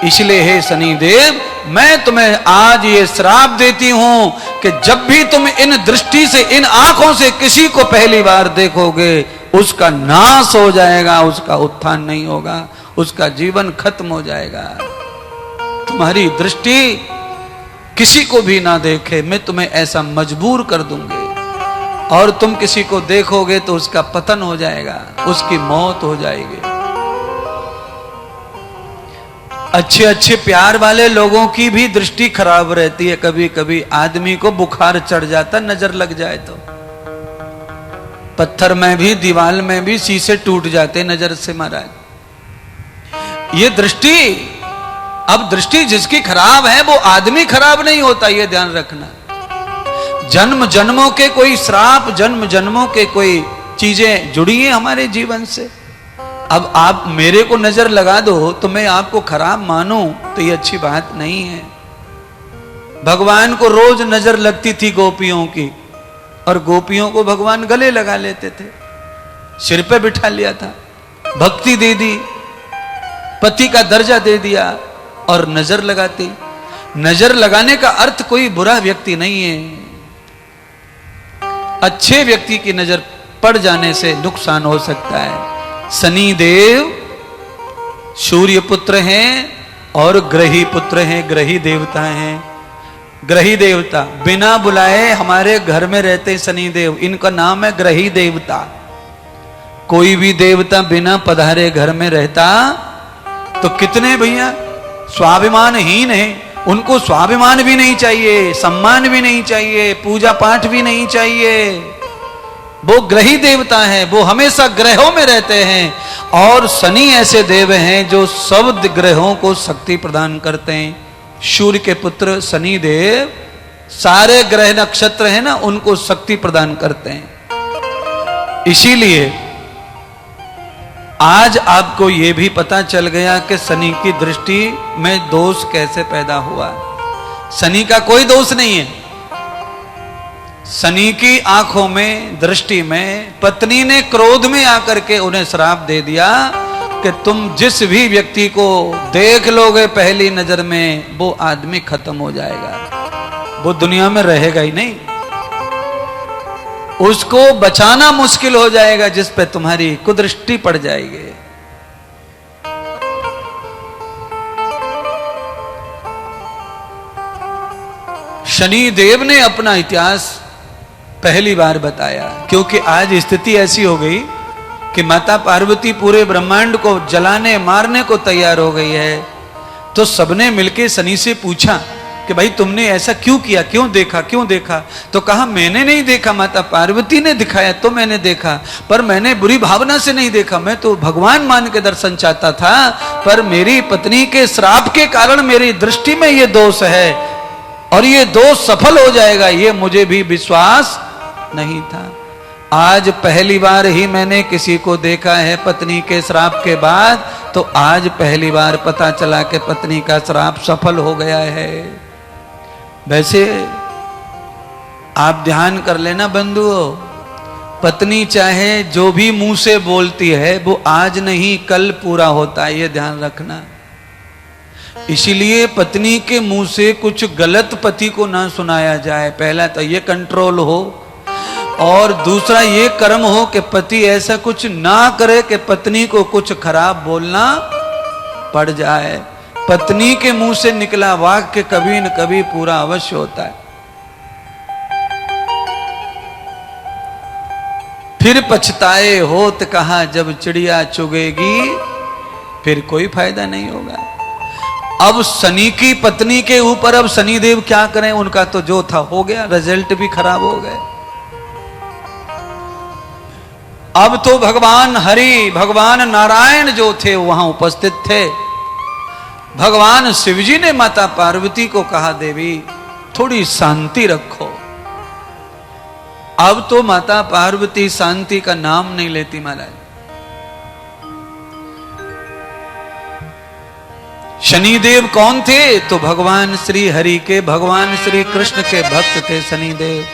इसलिए हे शनिदेव, मैं तुम्हें आज ये श्राप देती हूं कि जब भी तुम इन दृष्टि से, इन आंखों से किसी को पहली बार देखोगे, उसका नाश हो जाएगा, उसका उत्थान नहीं होगा, उसका जीवन खत्म हो जाएगा। तुम्हारी दृष्टि किसी को भी ना देखे, मैं तुम्हें ऐसा मजबूर कर दूंगी और तुम किसी को देखोगे तो उसका पतन हो जाएगा, उसकी मौत हो जाएगी। अच्छे अच्छे प्यार वाले लोगों की भी दृष्टि खराब रहती है। कभी कभी आदमी को बुखार चढ़ जाता नजर लग जाए तो, पत्थर में भी, दीवार में भी शीशे टूट जाते नजर से महाराज। ये दृष्टि, अब दृष्टि जिसकी खराब है वो आदमी खराब नहीं होता, ये ध्यान रखना। जन्म जन्मों के कोई श्राप, जन्म जन्मों के कोई चीजें जुड़ी हैं हमारे जीवन से। अब आप मेरे को नजर लगा दो तो मैं आपको खराब मानूं तो ये अच्छी बात नहीं है। भगवान को रोज नजर लगती थी गोपियों की, और गोपियों को भगवान गले लगा लेते थे, सिर पे बिठा लिया था, भक्ति दे दी, पति का दर्जा दे दिया और नजर लगाती। नजर लगाने का अर्थ कोई बुरा व्यक्ति नहीं है, अच्छे व्यक्ति की नजर पड़ जाने से नुकसान हो सकता है। शनि देव सूर्य पुत्र हैं और ग्रही पुत्र हैं, ग्रही देवता हैं। ग्रही देवता बिना बुलाए हमारे घर में रहते शनि देव, इनका नाम है ग्रही देवता। कोई भी देवता बिना पधारे घर में रहता तो कितने भैया स्वाभिमानहीन है, उनको स्वाभिमान भी नहीं चाहिए, सम्मान भी नहीं चाहिए, पूजा पाठ भी नहीं चाहिए। वो ग्रही देवता है, वो हमेशा ग्रहों में रहते हैं। और शनि ऐसे देव हैं जो सब ग्रहों को शक्ति प्रदान करते हैं। सूर्य के पुत्र शनि देव सारे ग्रह नक्षत्र हैं ना, उनको शक्ति प्रदान करते हैं। इसीलिए आज आपको यह भी पता चल गया कि शनि की दृष्टि में दोष कैसे पैदा हुआ। शनि का कोई दोष नहीं है। शनि की आंखों में, दृष्टि में पत्नी ने क्रोध में आकर के उन्हें श्राप दे दिया कि तुम जिस भी व्यक्ति को देख लोगे पहली नजर में, वो आदमी खत्म हो जाएगा, वो दुनिया में रहेगा ही नहीं, उसको बचाना मुश्किल हो जाएगा, जिस पे तुम्हारी कुदृष्टि पड़ जाएगी। शनि देव ने अपना इतिहास पहली बार बताया, क्योंकि आज स्थिति ऐसी हो गई कि माता पार्वती पूरे ब्रह्मांड को जलाने मारने को तैयार हो गई है। तो सबने मिलके शनि से पूछा कि भाई तुमने ऐसा क्यों किया, क्यों देखा, क्यों देखा? तो कहा मैंने नहीं देखा, माता पार्वती ने दिखाया तो मैंने देखा, पर मैंने बुरी भावना से नहीं देखा, मैं तो भगवान मान के दर्शन चाहता था, पर मेरी पत्नी के श्राप के कारण मेरी दृष्टि में ये दोष है और ये दोष सफल हो जाएगा, ये मुझे भी विश्वास नहीं था। आज पहली बार ही मैंने किसी को देखा है पत्नी के श्राप के बाद, तो आज पहली बार पता चला कि पत्नी का श्राप सफल हो गया है। वैसे आप ध्यान कर लेना बंधुओं, पत्नी चाहे जो भी मुंह से बोलती है वो आज नहीं कल पूरा होता है, ये ध्यान रखना। इसीलिए पत्नी के मुंह से कुछ गलत पति को ना सुनाया जाए, पहला तो ये कंट्रोल हो, और दूसरा ये कर्म हो कि पति ऐसा कुछ ना करे कि पत्नी को कुछ खराब बोलना पड़ जाए। पत्नी के मुंह से निकला वाक्य कभी न कभी पूरा अवश्य होता है। फिर पछताए होत कहा जब चिड़िया चुगेगी, फिर कोई फायदा नहीं होगा। अब शनि की पत्नी के ऊपर अब शनिदेव क्या करें, उनका तो जो था हो गया, रिजल्ट भी खराब हो गए। अब तो भगवान हरि, भगवान नारायण जो थे वहां उपस्थित थे। भगवान शिवजी ने माता पार्वती को कहा देवी थोड़ी शांति रखो। अब तो माता पार्वती शांति का नाम नहीं लेती महाराज। शनिदेव कौन थे? तो भगवान श्री हरि के, भगवान श्री कृष्ण के भक्त थे शनिदेव।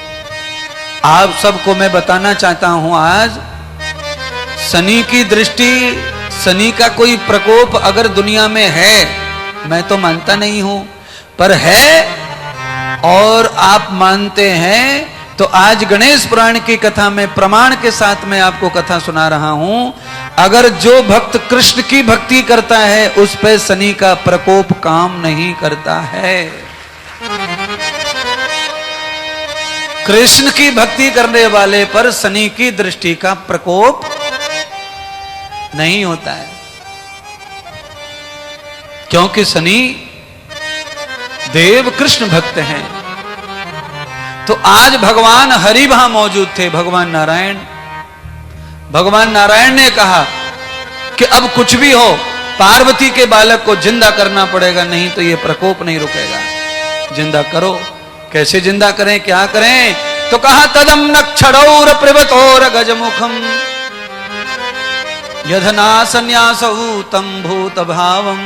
आप सबको मैं बताना चाहता हूं आज, शनि की दृष्टि, शनि का कोई प्रकोप अगर दुनिया में है, मैं तो मानता नहीं हूं, पर है और आप मानते हैं, तो आज गणेश पुराण की कथा में प्रमाण के साथ मैं आपको कथा सुना रहा हूं। अगर जो भक्त कृष्ण की भक्ति करता है उस पे शनि का प्रकोप काम नहीं करता है। कृष्ण की भक्ति करने वाले पर शनि की दृष्टि का प्रकोप नहीं होता है, क्योंकि शनि देव कृष्ण भक्त हैं। तो आज भगवान हरि वहां मौजूद थे, भगवान नारायण। भगवान नारायण ने कहा कि अब कुछ भी हो पार्वती के बालक को जिंदा करना पड़ेगा, नहीं तो ये प्रकोप नहीं रुकेगा। जिंदा करो। कैसे जिंदा करें, क्या करें? तो कहा तदम नक्षरौर प्रवतोर गजमुखम यधना संन्यासौ तम भूत भावम।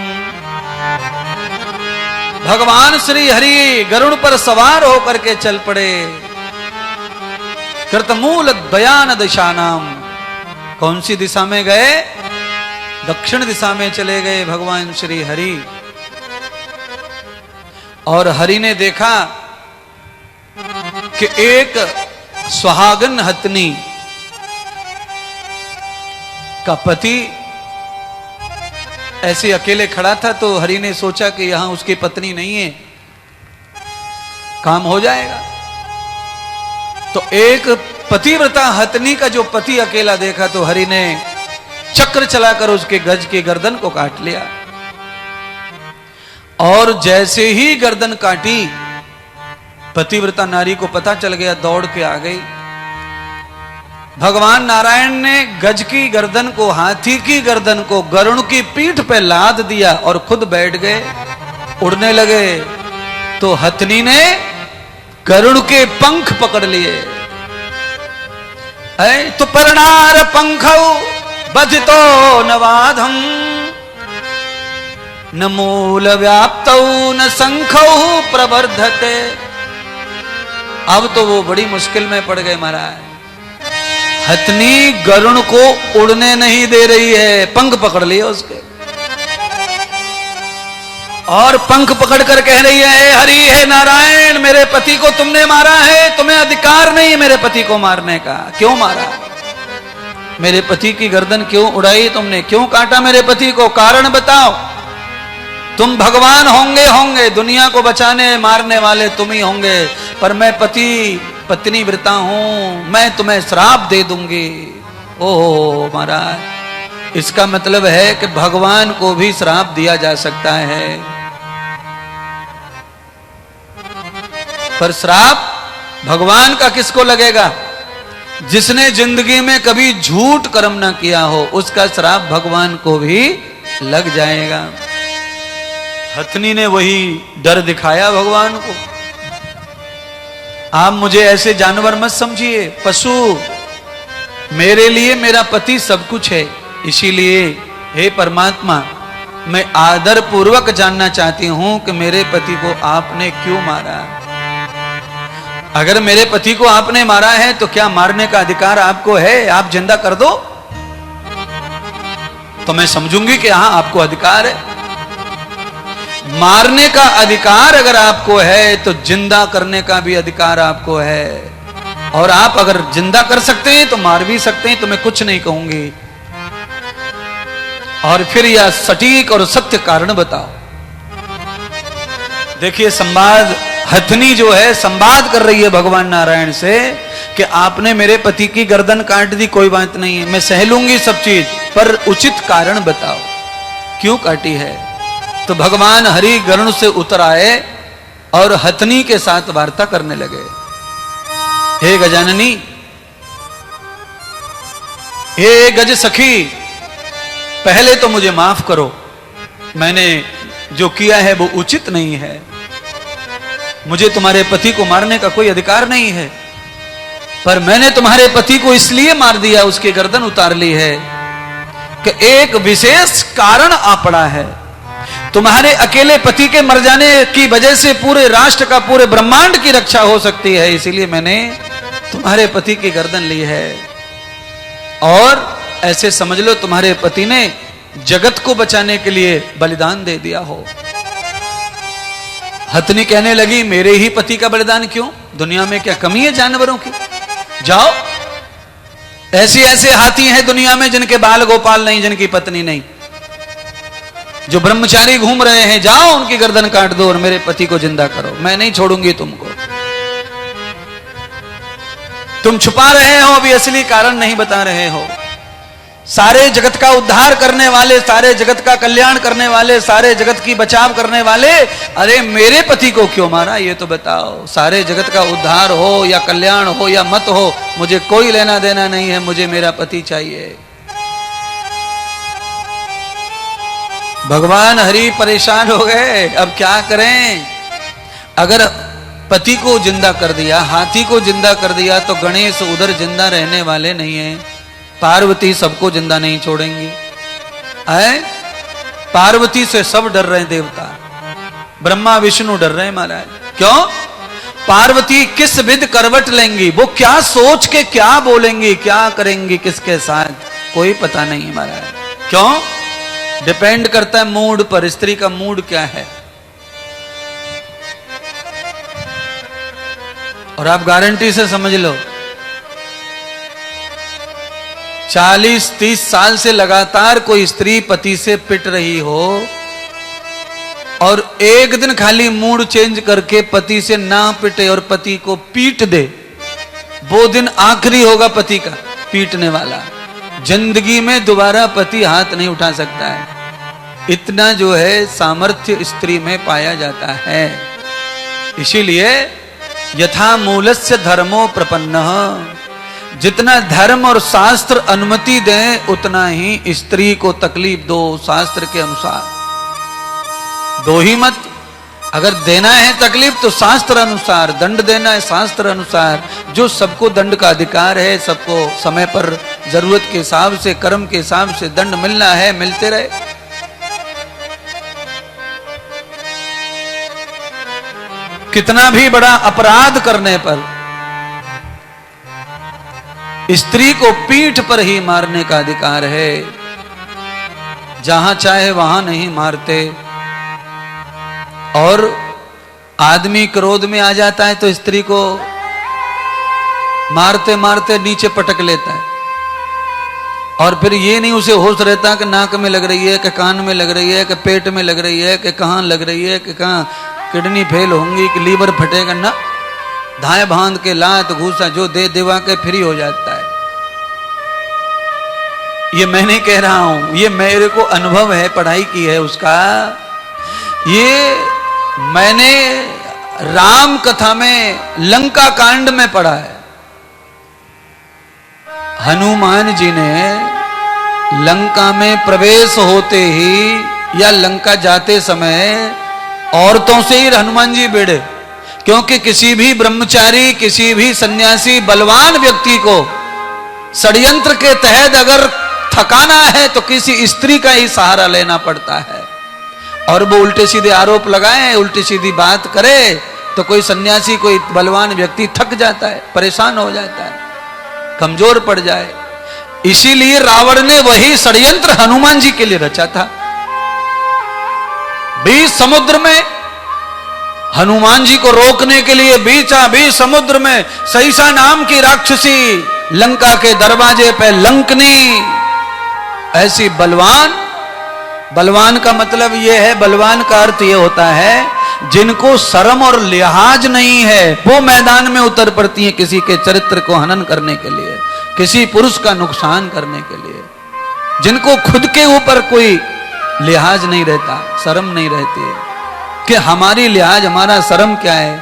भगवान श्री हरि गरुड़ पर सवार होकर के चल पड़े। कृतमूल दयान दिशानाम। कौन सी दिशा में गए? दक्षिण दिशा में चले गए भगवान श्री हरि। और हरि ने देखा कि एक सुहागन हथनी का पति ऐसे अकेले खड़ा था, तो हरि ने सोचा कि यहां उसकी पत्नी नहीं है, काम हो जाएगा। तो एक पतिव्रता हथनी का जो पति अकेला देखा तो हरि ने चक्र चलाकर उसके गज की गर्दन को काट लिया। और जैसे ही गर्दन काटी, पतिव्रता नारी को पता चल गया, दौड़ के आ गई। भगवान नारायण ने गज की गर्दन को, हाथी की गर्दन को गरुड़ की पीठ पे लाद दिया और खुद बैठ गए, उड़ने लगे। तो हथनी ने गरुड़ के पंख पकड़ लिए। तो परनार पंखौ बधितो नवाधम, न मूल व्याप्तौ न शंखौ प्रवर्धते। अब तो वो बड़ी मुश्किल में पड़ गए महाराज। हथनी गरुड़ को उड़ने नहीं दे रही है, पंख पकड़ लिए उसके, और पंख पकड़ कर कह रही है, हरि है नारायण, मेरे पति को तुमने मारा है, तुम्हें अधिकार नहीं मेरे पति को मारने का। क्यों मारा? मेरे पति की गर्दन क्यों उड़ाई तुमने? क्यों काटा मेरे पति को? कारण बताओ। तुम भगवान होंगे, दुनिया को बचाने मारने वाले तुम ही होंगे, पर मैं पत्नी व्रता हूं, मैं तुम्हें श्राप दे दूंगी। ओह महाराज, इसका मतलब है कि भगवान को भी श्राप दिया जा सकता है, पर श्राप भगवान का किसको लगेगा? जिसने जिंदगी में कभी झूठ कर्म ना किया हो, उसका श्राप भगवान को भी लग जाएगा। हथनी ने वही डर दिखाया भगवान को। आप मुझे ऐसे जानवर मत समझिए, पशु। मेरे लिए मेरा पति सब कुछ है, इसीलिए हे परमात्मा, मैं आदर पूर्वक जानना चाहती हूं कि मेरे पति को आपने क्यों मारा। अगर मेरे पति को आपने मारा है तो क्या मारने का अधिकार आपको है? आप जिंदा कर दो तो मैं समझूंगी कि हां आपको अधिकार है। मारने का अधिकार अगर आपको है तो जिंदा करने का भी अधिकार आपको है, और आप अगर जिंदा कर सकते हैं तो मार भी सकते हैं, तो मैं कुछ नहीं कहूंगी। और फिर यह सटीक और सत्य कारण बताओ। देखिए, संवाद, हथनी जो है संवाद कर रही है भगवान नारायण से कि आपने मेरे पति की गर्दन काट दी, कोई बात नहीं है, मैं सह लूंगी सब चीज, पर उचित कारण बताओ क्यों काटी है। तो भगवान हरि गरुड़ से उतर आए और हथनी के साथ वार्ता करने लगे। हे गजाननी, हे गज सखी, पहले तो मुझे माफ करो, मैंने जो किया है वो उचित नहीं है। मुझे तुम्हारे पति को मारने का कोई अधिकार नहीं है, पर मैंने तुम्हारे पति को इसलिए मार दिया, उसकी गर्दन उतार ली है कि एक विशेष कारण आ पड़ा है। तुम्हारे अकेले पति के मर जाने की वजह से पूरे राष्ट्र का, पूरे ब्रह्मांड की रक्षा हो सकती है, इसीलिए मैंने तुम्हारे पति की गर्दन ली है। और ऐसे समझ लो तुम्हारे पति ने जगत को बचाने के लिए बलिदान दे दिया हो। हथनी कहने लगी, मेरे ही पति का बलिदान क्यों? दुनिया में क्या कमी है जानवरों की? जाओ, ऐसे ऐसे हाथी हैं दुनिया में जिनके बाल गोपाल नहीं, जिनकी पत्नी नहीं, जो ब्रह्मचारी घूम रहे हैं, जाओ उनकी गर्दन काट दो और मेरे पति को जिंदा करो, मैं नहीं छोड़ूंगी तुमको। तुम छुपा रहे हो, अभी असली कारण नहीं बता रहे हो। सारे जगत का उद्धार करने वाले, सारे जगत का कल्याण करने वाले, सारे जगत की बचाव करने वाले, अरे मेरे पति को क्यों मारा ये तो बताओ। सारे जगत का उद्धार हो या कल्याण हो या मत हो, मुझे कोई लेना देना नहीं है, मुझे मेरा पति चाहिए। भगवान हरि परेशान हो गए, अब क्या करें। अगर पति को जिंदा कर दिया, हाथी को जिंदा कर दिया, तो गणेश उधर जिंदा रहने वाले नहीं है, पार्वती सबको जिंदा नहीं छोड़ेंगी। पार्वती से सब डर रहे देवता, ब्रह्मा विष्णु डर रहे महाराज। क्यों? पार्वती किस विध करवट लेंगी, वो क्या सोच के क्या बोलेंगी, क्या करेंगी किसके साथ, कोई पता नहीं महाराज। क्यों? डिपेंड करता है मूड पर, स्त्री का मूड क्या है। और आप गारंटी से समझ लो, 40-30 साल से लगातार कोई स्त्री पति से पिट रही हो और एक दिन खाली मूड चेंज करके पति से ना पिटे और पति को पीट दे, वो दिन आखिरी होगा पति का पीटने वाला। जिंदगी में दोबारा पति हाथ नहीं उठा सकता है। इतना जो है सामर्थ्य स्त्री में पाया जाता है। इसीलिए यथा मूलस्य धर्मो प्रपन्नः, जितना धर्म और शास्त्र अनुमति दें उतना ही स्त्री को तकलीफ दो शास्त्र के अनुसार। दो ही मत। अगर देना है तकलीफ तो शास्त्र अनुसार, दंड देना है शास्त्र अनुसार। जो सबको दंड का अधिकार है, सबको समय पर जरूरत के हिसाब से, कर्म के हिसाब से दंड मिलना है, मिलते रहे। कितना भी बड़ा अपराध करने पर स्त्री को पीठ पर ही मारने का अधिकार है। जहां चाहे वहां नहीं मारते। और आदमी क्रोध में आ जाता है तो स्त्री को मारते मारते नीचे पटक लेता है। और फिर ये नहीं उसे होश रहता कि नाक में लग रही है, कि कान में लग रही है, कि पेट में लग रही है, कि कहां लग रही है, कि कहां किडनी फेल होंगी, कि लीवर फटेगा ना। धाए बांध के लात घूसा जो दे देवा के फ्री हो जाता है। ये मैं नहीं कह रहा हूं, ये मेरे को अनुभव है, पढ़ाई की है उसका। ये मैंने राम कथा में लंका कांड में पढ़ा है। हनुमान जी ने लंका में प्रवेश होते ही या लंका जाते समय औरतों से ही हनुमान जी भिड़े। क्योंकि किसी भी ब्रह्मचारी, किसी भी सन्यासी, बलवान व्यक्ति को षड्यंत्र के तहत अगर थकाना है तो किसी स्त्री का ही सहारा लेना पड़ता है। और वो उल्टे सीधे आरोप लगाए, उल्टी सीधी बात करे तो कोई सन्यासी, कोई बलवान व्यक्ति थक जाता है, परेशान हो जाता है, कमजोर पड़ जाए। इसीलिए रावण ने वही षड्यंत्र हनुमान जी के लिए रचा था। बीच समुद्र में हनुमान जी को रोकने के लिए बीच समुद्र में सहीसा नाम की राक्षसी लंका के दरवाजे पे लंकनी, ऐसी बलवान। बलवान का मतलब यह है, बलवान का अर्थ यह होता है जिनको शर्म और लिहाज नहीं है, वो मैदान में उतर पड़ती हैं किसी के चरित्र को हनन करने के लिए, किसी पुरुष का नुकसान करने के लिए। जिनको खुद के ऊपर कोई लिहाज नहीं रहता, शर्म नहीं रहती है कि हमारी लिहाज, हमारा शर्म क्या है।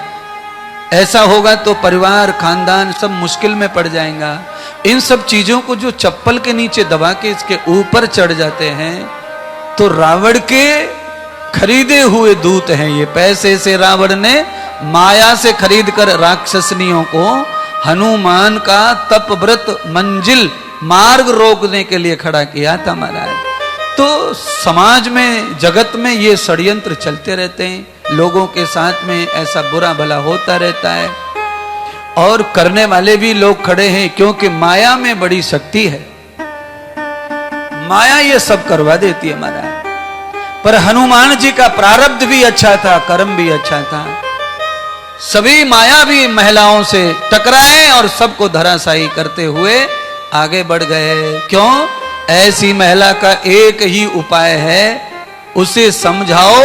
ऐसा होगा तो परिवार, खानदान सब मुश्किल में पड़ जाएगा। इन सब चीजों को जो चप्पल के नीचे दबा के इसके ऊपर चढ़ जाते हैं, तो रावण के खरीदे हुए दूत हैं ये। पैसे से रावण ने माया से खरीद कर राक्षसनियों को हनुमान का तप व्रत मंजिल मार्ग रोकने के लिए खड़ा किया था महाराज। तो समाज में, जगत में ये षड्यंत्र चलते रहते हैं। लोगों के साथ में ऐसा बुरा भला होता रहता है और करने वाले भी लोग खड़े हैं, क्योंकि माया में बड़ी शक्ति है। माया ये सब करवा देती है महाराज। पर हनुमान जी का प्रारब्ध भी अच्छा था, कर्म भी अच्छा था। सभी मायावी महिलाओं से टकराए और सबको धराशायी करते हुए आगे बढ़ गए। क्यों? ऐसी महिला का एक ही उपाय है, उसे समझाओ,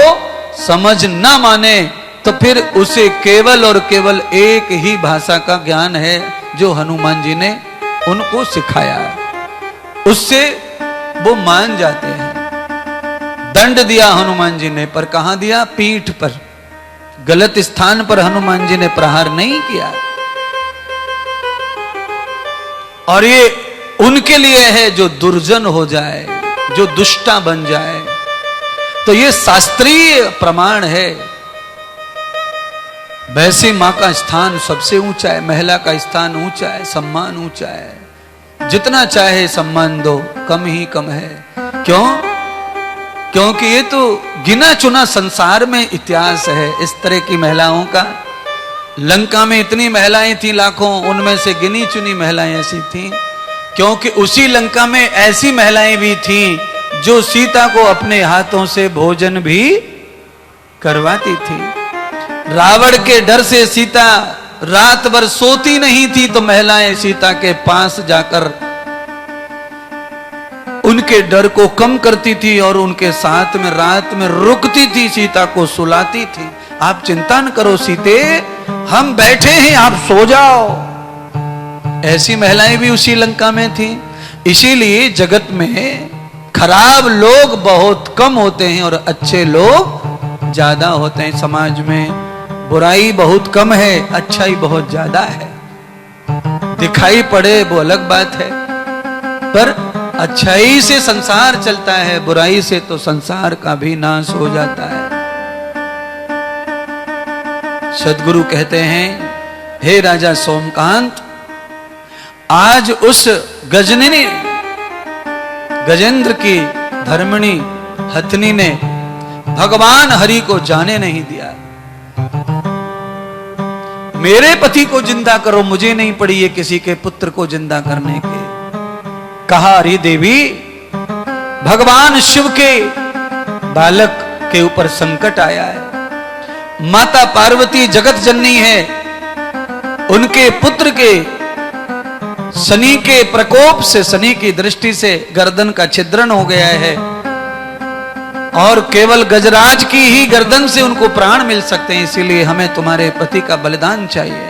समझ ना माने तो फिर उसे केवल और केवल एक ही भाषा का ज्ञान है जो हनुमान जी ने उनको सिखाया है, उससे वो मान जाते हैं। दंड दिया हनुमान जी ने, पर कहां दिया? पीठ पर, गलत स्थान पर हनुमान जी ने प्रहार नहीं किया। और ये उनके लिए है जो दुर्जन हो जाए, जो दुष्टा बन जाए। तो ये शास्त्रीय प्रमाण है। वैसे मां का स्थान सबसे ऊंचा है, महिला का स्थान ऊंचा है, सम्मान ऊंचा है। जितना चाहे सम्मान दो, कम ही कम है। क्यों? क्योंकि ये तो गिना चुना संसार में इतिहास है इस तरह की महिलाओं का। लंका में इतनी महिलाएं थी लाखों, उनमें से गिनी चुनी महिलाएं ऐसी थीं। क्योंकि उसी लंका में ऐसी महिलाएं भी थीं जो सीता को अपने हाथों से भोजन भी करवाती थी। रावण के डर से सीता रात भर सोती नहीं थी, तो महिलाएं सीता के पास जाकर उनके डर को कम करती थी और उनके साथ में रात में रुकती थी, सीता को सुलाती थी। आप चिंता न करो सीते, हम बैठे हैं, आप सो जाओ। ऐसी महिलाएं भी उसी लंका में थी। इसीलिए जगत में खराब लोग बहुत कम होते हैं और अच्छे लोग ज्यादा होते हैं। समाज में बुराई बहुत कम है, अच्छाई बहुत ज्यादा है। दिखाई पड़े वो अलग बात है, पर अच्छाई से संसार चलता है, बुराई से तो संसार का भी नाश हो जाता है। सदगुरु कहते हैं, हे राजा सोमकांत, आज उस गजनिनी गजेंद्र की धर्मिणी हथनी ने भगवान हरि को जाने नहीं दिया। मेरे पति को जिंदा करो, मुझे नहीं पड़ी है किसी के पुत्र को जिंदा करने के। कहा, अरे देवी, भगवान शिव के बालक के ऊपर संकट आया है। माता पार्वती जगत जननी है, उनके पुत्र के शनि के प्रकोप से, शनि की दृष्टि से गर्दन का छिद्रण हो गया है और केवल गजराज की ही गर्दन से उनको प्राण मिल सकते हैं, इसीलिए हमें तुम्हारे पति का बलिदान चाहिए।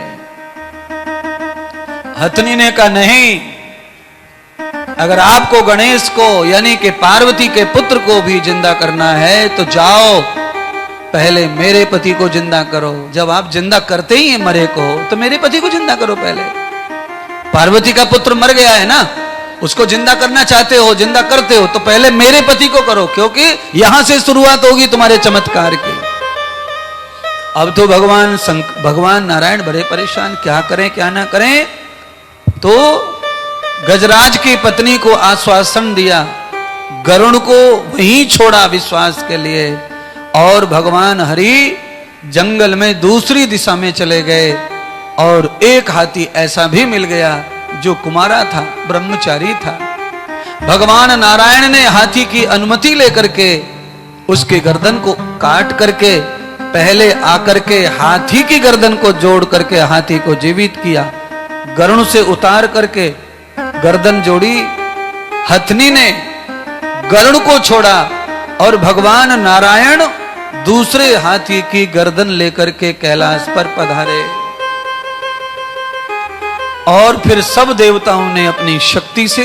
हथनी ने कहा, नहीं, अगर आपको गणेश को यानी कि पार्वती के पुत्र को भी जिंदा करना है तो जाओ, पहले मेरे पति को जिंदा करो। जब आप जिंदा करते ही हैं मरे को, तो मेरे पति को जिंदा करो पहले। पार्वती का पुत्र मर गया है ना, उसको जिंदा करना चाहते हो, जिंदा करते हो, तो पहले मेरे पति को करो, क्योंकि यहां से शुरुआत होगी तुम्हारे चमत्कार की। अब तो भगवान नारायण बड़े परेशान, क्या करें क्या ना करें। तो गजराज की पत्नी को आश्वासन दिया, गरुड़ को वहीं छोड़ा विश्वास के लिए, और भगवान हरि जंगल में दूसरी दिशा में चले गए। और एक हाथी ऐसा भी मिल गया जो कुमारा था, ब्रह्मचारी था। भगवान नारायण ने हाथी की अनुमति लेकर के उसके गर्दन को काट करके पहले आकर के हाथी की गर्दन को जोड़ करके हाथी को जीवित किया, गरुड़ से उतार करके गर्दन जोड़ी। हथनी ने गरुड़ को छोड़ा और भगवान नारायण दूसरे हाथी की गर्दन लेकर के कैलाश पर पधारे। और फिर सब देवताओं ने अपनी शक्ति से,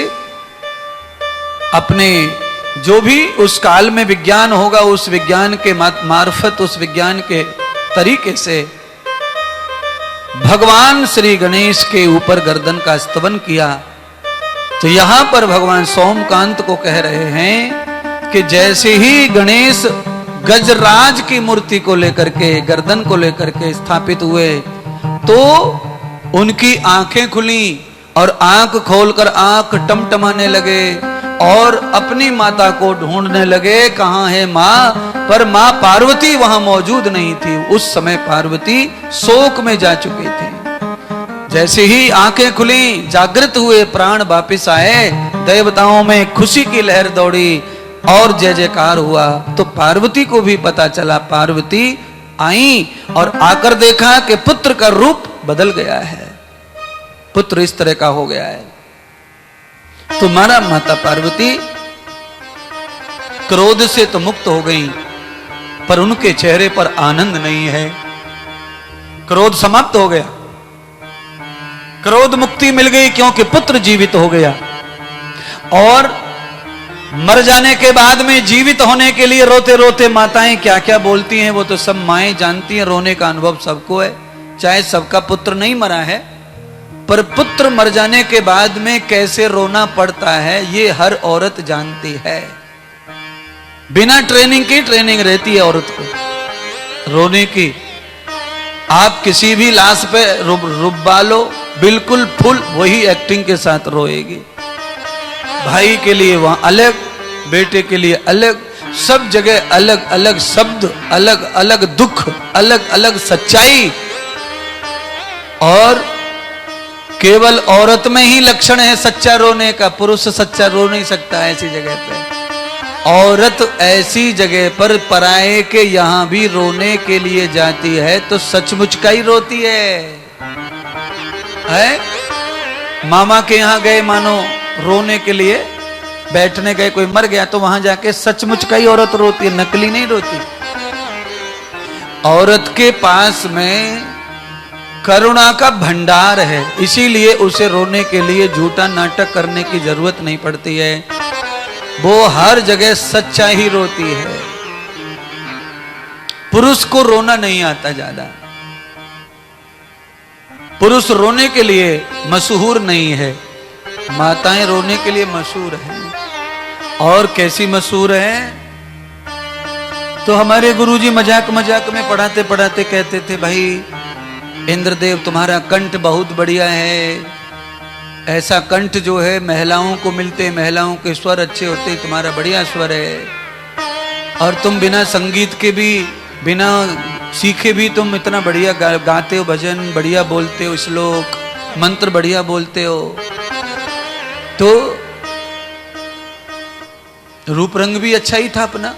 अपने जो भी उस काल में विज्ञान होगा उस विज्ञान के मार्फत, उस विज्ञान के तरीके से भगवान श्री गणेश के ऊपर गर्दन का स्तवन किया। तो यहां पर भगवान सोमकांत को कह रहे हैं कि जैसे ही गणेश गजराज की मूर्ति को लेकर के, गर्दन को लेकर के स्थापित हुए, तो उनकी आंखें खुली और आंख खोलकर आंख टमटमाने लगे और अपनी माता को ढूंढने लगे, कहां है मां। पर मां पार्वती वहां मौजूद नहीं थी। उस समय पार्वती शोक में जा चुके थे। जैसे ही आंखें खुली, जागृत हुए, प्राण वापिस आए, देवताओं में खुशी की लहर दौड़ी और जय जयकार हुआ। तो पार्वती को भी पता चला, पार्वती आई और आकर देखा कि पुत्र का रूप बदल गया है, पुत्र इस तरह का हो गया है। तुम्हारा माता पार्वती क्रोध से तो मुक्त हो गई, पर उनके चेहरे पर आनंद नहीं है। क्रोध समाप्त हो गया, क्रोध मुक्ति मिल गई, क्योंकि पुत्र जीवित हो गया। और मर जाने के बाद में जीवित होने के लिए रोते रोते माताएं क्या क्या बोलती हैं वो तो सब माएं जानती हैं। रोने का अनुभव सबको है, चाहे सबका पुत्र नहीं मरा है, पर पुत्र मर जाने के बाद में कैसे रोना पड़ता है ये हर औरत जानती है। बिना ट्रेनिंग की ट्रेनिंग रहती है औरत को रोने की। आप किसी भी लाश पे रुब्बा लो, बिल्कुल फुल वही एक्टिंग के साथ रोएगी। भाई के लिए वहां अलग, बेटे के लिए अलग, सब जगह अलग अलग शब्द, अलग अलग दुख, अलग अलग सच्चाई। और केवल औरत में ही लक्षण है सच्चा रोने का, पुरुष सच्चा रो नहीं सकता ऐसी जगह पे। औरत ऐसी जगह पर पराये के यहां भी रोने के लिए जाती है तो सचमुच का ही रोती है। मामा के यहां गए मानो रोने के लिए, बैठने गए, कोई मर गया तो वहां जाके सचमुच का ही औरत रोती है, नकली नहीं रोती। औरत के पास में करुणा का भंडार है, इसीलिए उसे रोने के लिए झूठा नाटक करने की जरूरत नहीं पड़ती है। वो हर जगह सच्चा ही रोती है। पुरुष को रोना नहीं आता ज्यादा, पुरुष रोने के लिए मशहूर नहीं है, माताएं रोने के लिए मशहूर हैं। और कैसी मशहूर है? तो हमारे गुरुजी मजाक मजाक में पढ़ाते पढ़ाते कहते थे, भाई इंद्रदेव तुम्हारा कंठ बहुत बढ़िया है, ऐसा कंठ जो है महिलाओं को मिलते, महिलाओं के स्वर अच्छे होते, तुम्हारा बढ़िया स्वर है। और तुम बिना संगीत के भी, बिना सीखे भी तुम इतना बढ़िया गाते हो, भजन बढ़िया बोलते हो, श्लोक मंत्र बढ़िया बोलते हो। तो रूप रंग भी अच्छा ही था अपना,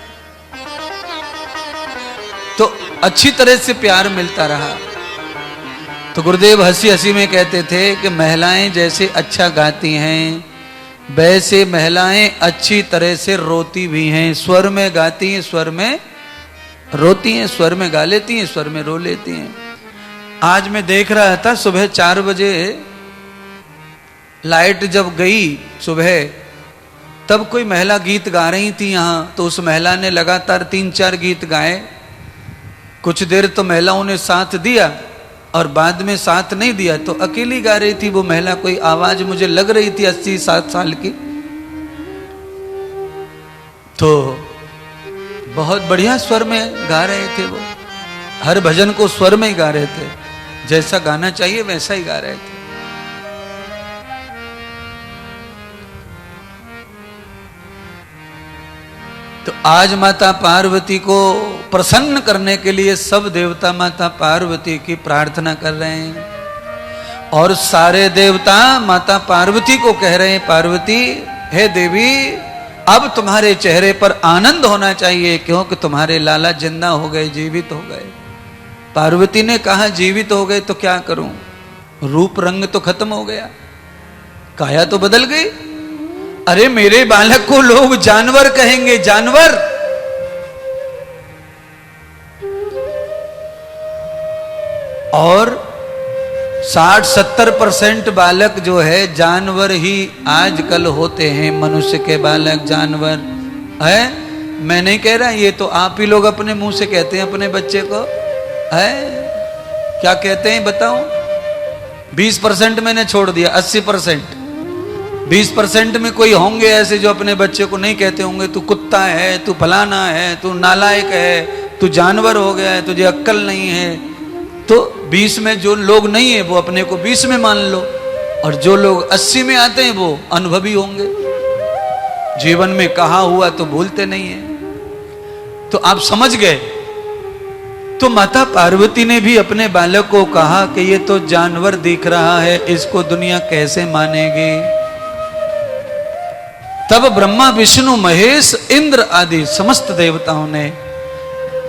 तो अच्छी तरह से प्यार मिलता रहा। तो गुरुदेव हंसी हंसी में कहते थे कि महिलाएं जैसे अच्छा गाती हैं, वैसे महिलाएं अच्छी तरह से रोती भी हैं। स्वर में गाती हैं, स्वर में रोती हैं, स्वर में गा लेती हैं, स्वर में रो लेती हैं। आज मैं देख रहा था, सुबह 4 बजे लाइट जब गई सुबह, तब कोई महिला गीत गा रही थी यहाँ। तो उस महिला ने लगातार 3-4 गीत गाए। कुछ देर तो महिलाओं ने साथ दिया और बाद में साथ नहीं दिया, तो अकेली गा रही थी वो महिला। कोई आवाज मुझे लग रही थी 80-60 साल की। तो बहुत बढ़िया स्वर में गा रहे थे वो, हर भजन को स्वर में ही गा रहे थे, जैसा गाना चाहिए वैसा ही गा रहे थे। तो आज माता पार्वती को प्रसन्न करने के लिए सब देवता माता पार्वती की प्रार्थना कर रहे हैं। और सारे देवता माता पार्वती को कह रहे हैं, पार्वती हे देवी, अब तुम्हारे चेहरे पर आनंद होना चाहिए, क्योंकि तुम्हारे लाला जिंदा हो गए, जीवित हो गए। पार्वती ने कहा जीवित हो गए तो क्या करूं, रूप रंग तो खत्म हो गया, काया तो बदल गई। अरे मेरे बालक को लोग जानवर कहेंगे, जानवर। और 60-70% बालक जो है जानवर ही आजकल होते हैं। मनुष्य के बालक जानवर है। मैं नहीं कह रहा, ये तो आप ही लोग अपने मुंह से कहते हैं अपने बच्चे को, है क्या कहते हैं बताओ? 20% मैंने छोड़ दिया, 80%। 20% में कोई होंगे ऐसे जो अपने बच्चे को नहीं कहते होंगे तू कुत्ता है, तू फलाना है, तू नालायक है, तू जानवर हो गया है, तुझे अक्ल नहीं है। तो 20 में जो लोग नहीं है वो अपने को 20 में मान लो, और जो लोग 80 में आते हैं वो अनुभवी होंगे, जीवन में कहा हुआ तो भूलते नहीं है। तो आप समझ गए। तो माता पार्वती ने भी अपने बालक को कहा कि ये तो जानवर दिख रहा है, इसको दुनिया कैसे मानेगी। तब ब्रह्मा विष्णु महेश इंद्र आदि समस्त देवताओं ने,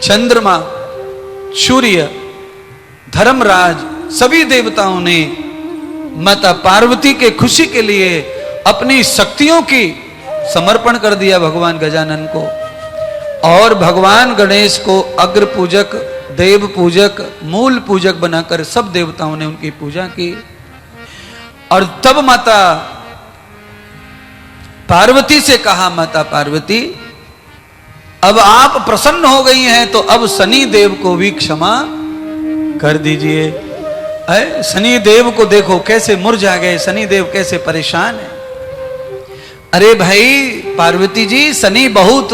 चंद्रमा, सूर्य, धर्मराज, सभी देवताओं ने माता पार्वती के खुशी के लिए अपनी शक्तियों की समर्पण कर दिया भगवान गजानन को। और भगवान गणेश को अग्र पूजक, देव पूजक, मूल पूजक बनाकर सब देवताओं ने उनकी पूजा की। और तब माता पार्वती से कहा, माता पार्वती अब आप प्रसन्न हो गई हैं तो अब शनि देव को भी क्षमा कर दीजिए। शनि देव को देखो कैसे मुरझा गए, शनि देव कैसे परेशान है। अरे भाई पार्वती जी, शनि बहुत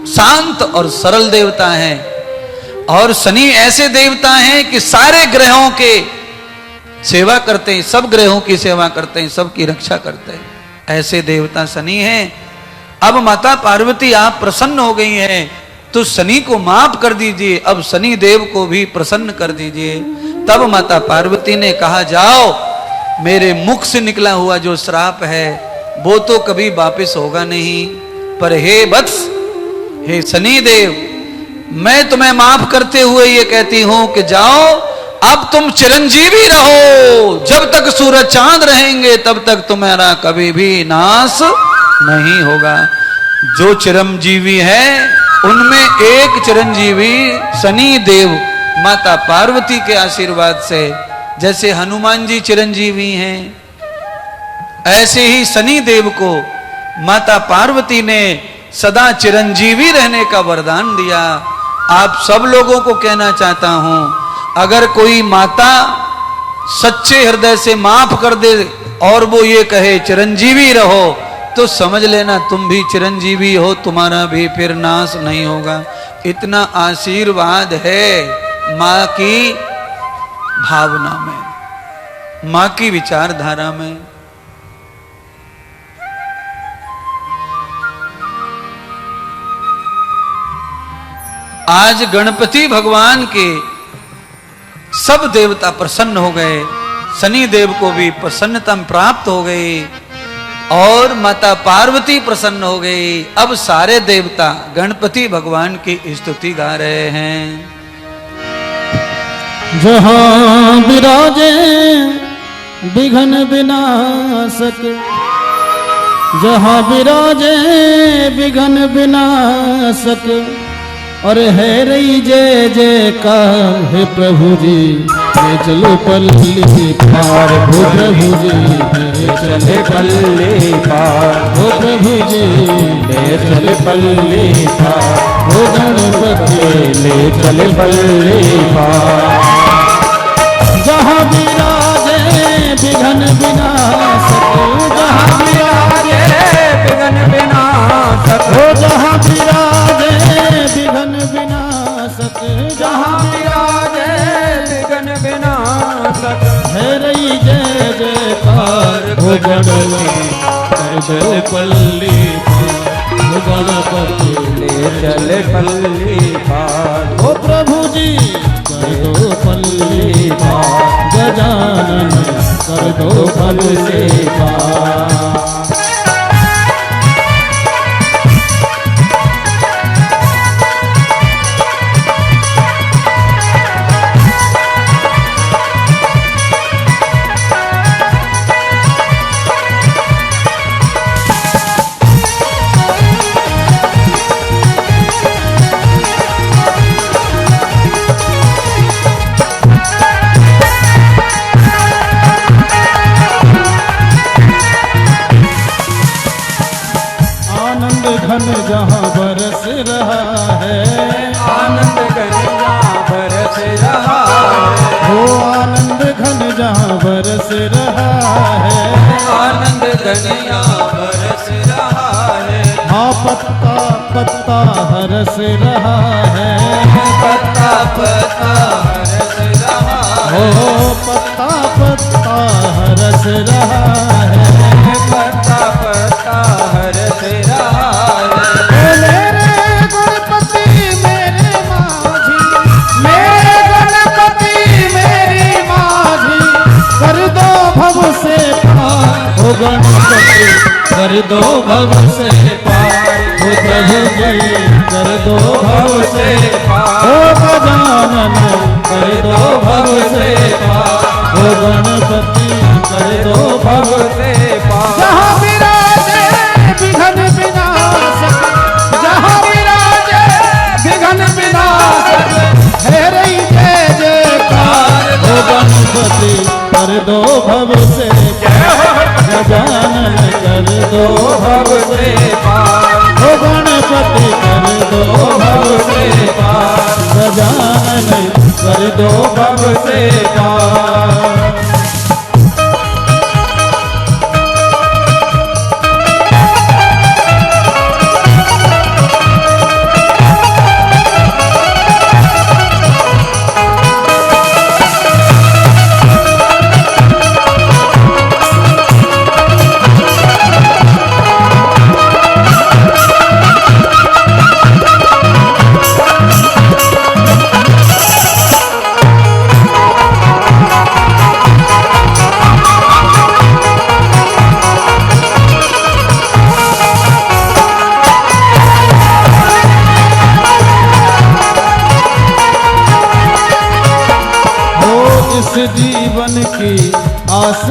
शांत और सरल देवता हैं, और शनि ऐसे देवता हैं कि सारे ग्रहों के सेवा करते हैं, सब ग्रहों की सेवा करते हैं, सबकी रक्षा करते हैं, ऐसे देवता शनि हैं। अब माता पार्वती आप प्रसन्न हो गई हैं तो शनि को माफ कर दीजिए, अब शनि देव को भी प्रसन्न कर दीजिए। तब माता पार्वती ने कहा, जाओ, मेरे मुख से निकला हुआ जो श्राप है वो तो कभी वापस होगा नहीं, पर हे वत्स, हे शनि देव, मैं तुम्हें माफ करते हुए ये कहती हूं कि जाओ, अब तुम चिरंजीवी रहो, जब तक सूरज चांद रहेंगे तब तक तुम्हारा कभी भी नाश नहीं होगा। जो चिरंजीवी है उनमें एक चिरंजीवी शनि देव माता पार्वती के आशीर्वाद से जैसे हनुमान जी चिरंजीवी हैं, ऐसे ही शनि देव को माता पार्वती ने सदा चिरंजीवी रहने का वरदान दिया। आप सब लोगों को कहना चाहता हूं, अगर कोई माता सच्चे हृदय से माफ कर दे और वो ये कहे चिरंजीवी रहो, तो समझ लेना तुम भी चिरंजीवी हो, तुम्हारा भी फिर नाश नहीं होगा। इतना आशीर्वाद है मां की भावना में, मां की विचारधारा में। आज गणपति भगवान के सब देवता प्रसन्न हो गए, शनि देव को भी प्रसन्नता प्राप्त हो गई और माता पार्वती प्रसन्न हो गई। अब सारे देवता गणपति भगवान की स्तुति गा रहे हैं। जहाँ विराजे विघ्न विनाशक, जहाँ विराजे विघ्न विनाशक, और है रही जय जयकार हे प्रभु जी, ले चलो पल्ली पार हो प्रभु जी, ले चले पल्ली पार हो प्रभु जी, ले चले पल्ली पार हो गणपति, ले चले पल्ली पार। जहाँ विराजे विघ्न विनाशक, जहाँ विराजे विघ्न विनाशक, हो जहाँ विराजे विघ्न विनाशक, जहाँ विराजे विघ्न विनाशक, है रही जय जयकार हो गणपति, कर दो पल्ली हो गणपति, ले चले पल्ली पार हो प्रभु जी, कर दो पल्ली पार, गजानन कर दो फल से पार। घन जहाँ बरस रहा है, आनंद घन जहाँ बरस रहा है, हो आनंद घन जहाँ बरस रहा है, आनंद घन जहाँ बरस रहा है, हाँ पत्ता पत्ता हरस रहा है, पत्ता पत्ता हरस रहा है, हो पत्ता पत्ता हरस रहा है, पत्ता पत्ता हरस रहा है। मेरे गणपति मेरे माझी, मेरे गणपति मेरी माझी, कर दो भव से पार हो गणपति, कर दो भव से पार हो प्रभु जी, कर दो भव से पार हो गजानन, कर दो भव से पार हो गणपति, कर दो भव से पार। जहाँ विराजे विघ्न विनाशक, जहाँ विराजे विघ्न विनाशक, है रही जय जयकार हो गणपति, कर दो भव से गजानन, कर दो भव से पार हो गणपति, कर दो भव से पार, गजानन कर दो भव से पार। जीवन की आस